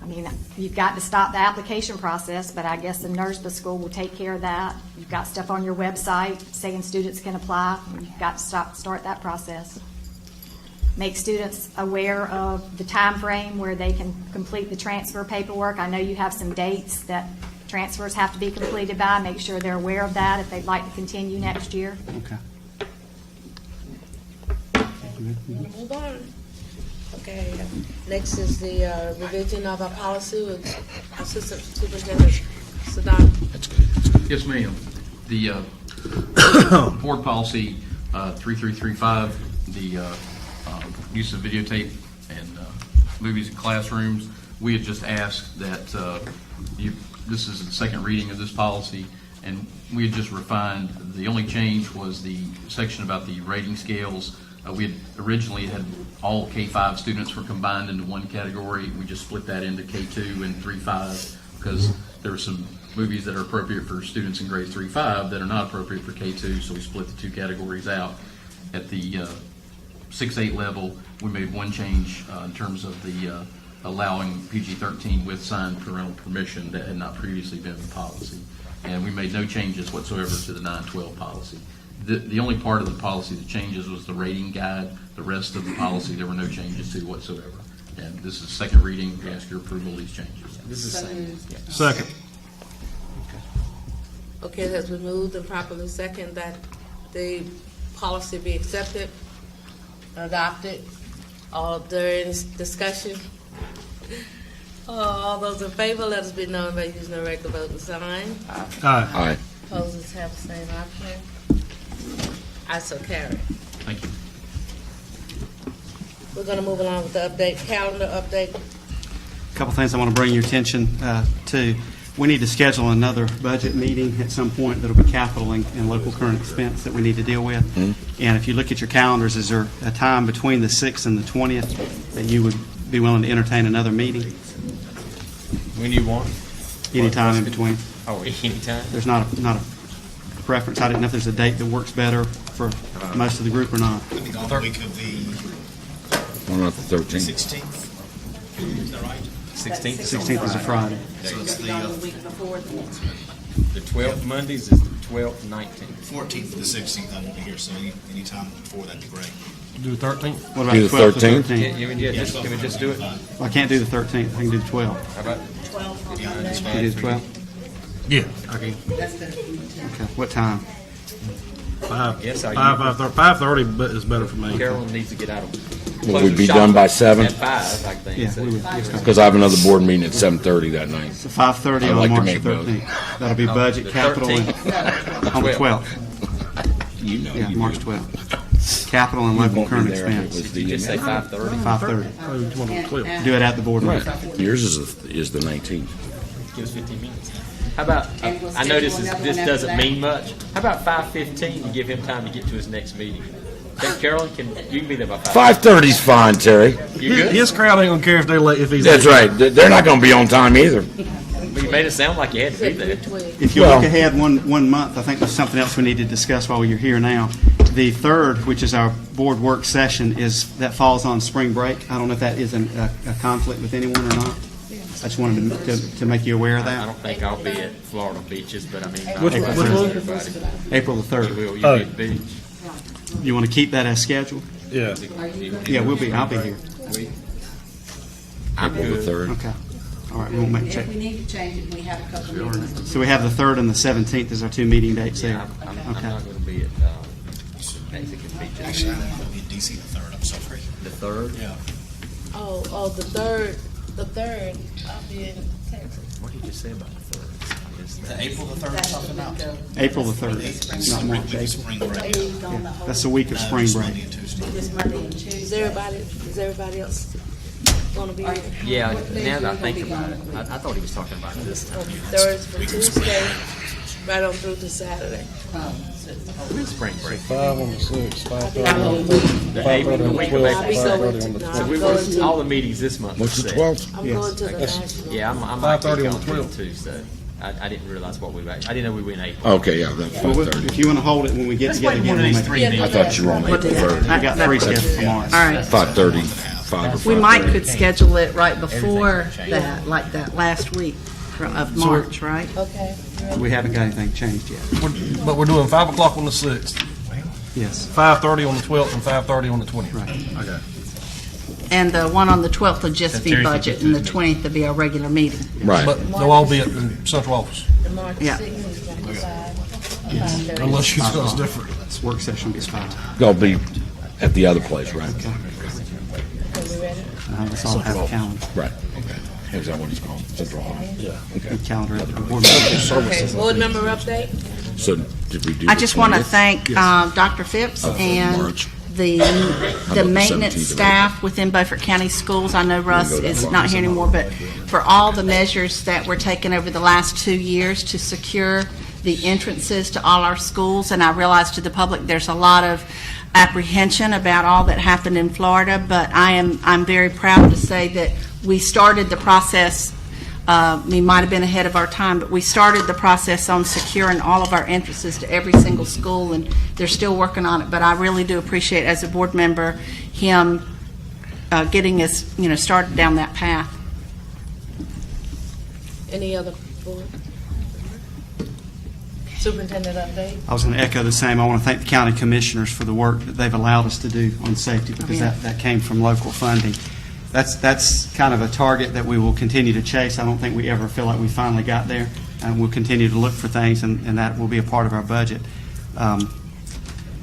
I mean, you've got to stop the application process, but I guess the NERSBA school will take care of that. You've got stuff on your website saying students can apply. You've got to start that process. Make students aware of the time frame where they can complete the transfer paperwork. I know you have some dates that transfers have to be completed by. Make sure they're aware of that if they'd like to continue next year. Okay. Move on. Okay, next is the revision of our policy with Assistant Superintendent Sadan. Yes, ma'am. The board policy 3335, the use of videotape and movies in classrooms, we had just asked that this is the second reading of this policy, and we had just refined. The only change was the section about the rating scales. We had originally had all K-5 students were combined into one category. We just split that into K2 and 3-5 because there were some movies that are appropriate for students in grades 3-5 that are not appropriate for K2, so we split the two categories out. At the 6-8 level, we made one change in terms of the allowing PG-13 with signed parental permission that had not previously been in the policy. And we made no changes whatsoever to the 9-12 policy. The only part of the policy that changes was the rating guide. The rest of the policy, there were no changes to whatsoever. And this is second reading. We ask your approval of these changes. This is the same. Yeah. Second. Okay, it has been moved and properly second that the policy be accepted, adopted. All there is discussion. All those in favor, let us be known by using the regular voting sign. Aye. Opposers have the same option. I so carry. Thank you. We're going to move along with the update, calendar update. A couple things I want to bring your attention to. We need to schedule another budget meeting at some point that'll be capital and local current expense that we need to deal with. And if you look at your calendars, is there a time between the 6th and the 20th that you would be willing to entertain another meeting? When you want? Any time in between? Oh, anytime? There's not a preference. I didn't know if there's a date that works better for most of the group or not. I think the week of the Why not the 13th? 16th. Is that right? 16th? 16th is a Friday. So it's the week before the next. The 12th Mondays is the 12th, 19th. 14th to the 16th, I won't be here, so any time before that'd be great. Do the 13th? What about Do the the 12th or 13th? 13th? Can we just do it? Well, I can't do the 13th. I can do the 12th. How about? 12 Can you do the 12th? Yeah. Okay. Okay. What time? 5:30 is better for me. Carolyn needs to get out of. Will we be done by 7? At 5, I think. Yeah, so. we will. Because I have another board meeting at 7:30 that night. So 5:30 I'd on like to March make the those. 13th. That'll be budget, the capital, and 13th. on the 12th. You know. Yeah, you March do. 12th. Capital and local won't be current there if it expense. was Did you just say 5:30? 5:30. Oh, you want to flip? Do it at the board meeting. Right. Yours is the 19th. Give us 15 minutes. How about, I know this doesn't mean much. How about 5:15 to give him time to get to his next meeting? Think Carolyn, you can be there by 5. 5:30's fine, Terry. You good? His crowd ain't gonna care if they're late. If he's That's right. They're not going to be on time either. You made it sound like you had to be there. If you look ahead one month, I think there's something else we need to discuss while you're here now. The 3rd, which is our board work session, that falls on spring break. I don't know if that is a conflict with anyone or not. I just wanted to make you aware of I that. don't think I'll be at Florida beaches, but I mean, Which I'll one? see everybody. April the You 3rd. will, you'll be at the beach. You want to keep that as scheduled? Yeah. Yeah, I'll be here. I'm April good. the 3rd. Okay. All right, we won't make a If change. we need to change it, we have a couple of meetings. So we have the 3rd and the 17th as our 2 meeting dates there. I'm Okay. not going to be at, basic and feature. Actually, I'm going to be in DC the 3rd, I'm sorry. The 3rd? Yeah. Oh, the third, I'll be in Texas. What did you just say about the 3rd? The April the 3rd or something about? April the 3rd, not March, April. Spring break. Yeah, that's the week of No, spring just break. Monday and Tuesday. This Monday and Tuesday. Is everybody else gonna be here? Yeah, now that I think about it, I thought he was talking about this time. Third from Tuesday, right on through to Saturday. When's spring break? 5 on the 6th, 5:30 I'll on be the The 8th, the week of I'll be April. going 5:30 on the to, no, So I'm we going were, to, all the meetings this month. What's the set. 12th? I'm Yes. going to the national. Yeah, I might be 5:30 on going the to 12th. too, so I didn't realize what we were, I didn't know we were in April. Okay, yeah, that's Well, 5:30. if you want to hold it when we get Let's together wait again, one of we'll these make three it. meetings. I thought you were on April 3rd. I got 3 scheduled for March. All right. 5:30, 5 or 5:30. We might could schedule it right before that, like that last week of March, right? Okay. We haven't got anything changed yet. But we're doing 5 o'clock on the 6th, Yes. 5:30 on the 12th, and 5:30 on the 20th. Right. Okay. And the one on the 12th will just That's be Tuesday, budget, and the 20th will be our regular meeting. Right. But they'll all be at the central office, The March Yeah. 6th is going to be 5. unless you tell us different. This work session will be 5. They'll be at the other place, right? Okay. Okay, we ready? Let's all have a calendar. Right, okay. Is that what it's called? Central Hall? Yeah. Okay. Calendar at the board meeting. Okay, board member update? So did we do? I the just want to 20th? thank Dr. Phipps Of and March. the about the maintenance 17th of staff within Beaufort County Schools. I know Russ go that is far. not here anymore, but for all the measures that were taken over the last 2 years to secure the entrances to all our schools. And I realize to the public, there's a lot of apprehension about all that happened in Florida, but I'm very proud to say that we started the process. We might have been ahead of our time, but we started the process on securing all of our entrances to every single school, and they're still working on it. But I really do appreciate, as a board member, him getting us, started down that path. Any other board? Superintendent update? I was going to echo the same. I want to thank the county commissioners for the work that they've allowed us to do on safety, because that came from local funding. That's kind of a target that we will continue to chase. I don't think we ever feel like we finally got there, and we'll continue to look for things, and that will be a part of our budget. And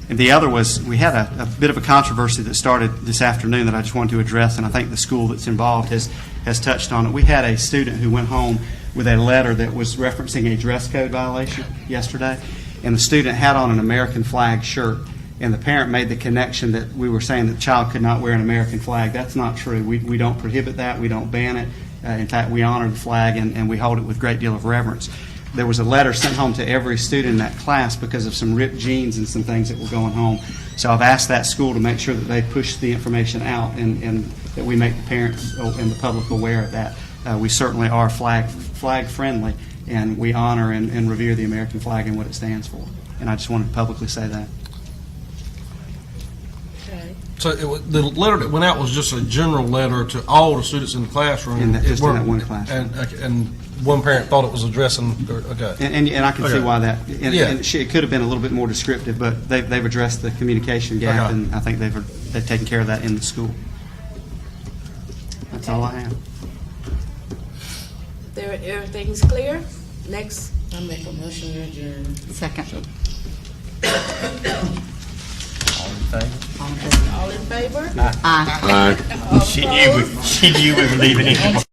the other was, we had a bit of a controversy that started this afternoon that I just wanted to address, and I think the school that's involved has touched on it. We had a student who went home with a letter that was referencing a dress code violation yesterday, and the student had on an American flag shirt, and the parent made the connection that we were saying that the child could not wear an American flag. That's not true. We don't prohibit that. We don't ban it. In fact, we honor the flag, and we hold it with a great deal of reverence. There was a letter sent home to every student in that class because of some ripped jeans and some things that were going home. So I've asked that school to make sure that they push the information out, and that we make the parents and the public aware of that. We certainly are flag friendly, and we honor and revere the American flag and what it stands for. And I just wanted to publicly say that. Okay. So the letter that went out was just a general letter to all the students in the classroom. In that- just in that one classroom. And one parent thought it was addressing, okay. And I can see Okay. why that. And Yeah. it could have been a little bit more descriptive, but they've addressed the communication gap, Okay. and I think they've taken care of that in the school. That's all I have. Everything's clear? Next. I make a motion to adjourn. Second. All in favor? Aye. Aye. She knew we were leaving it.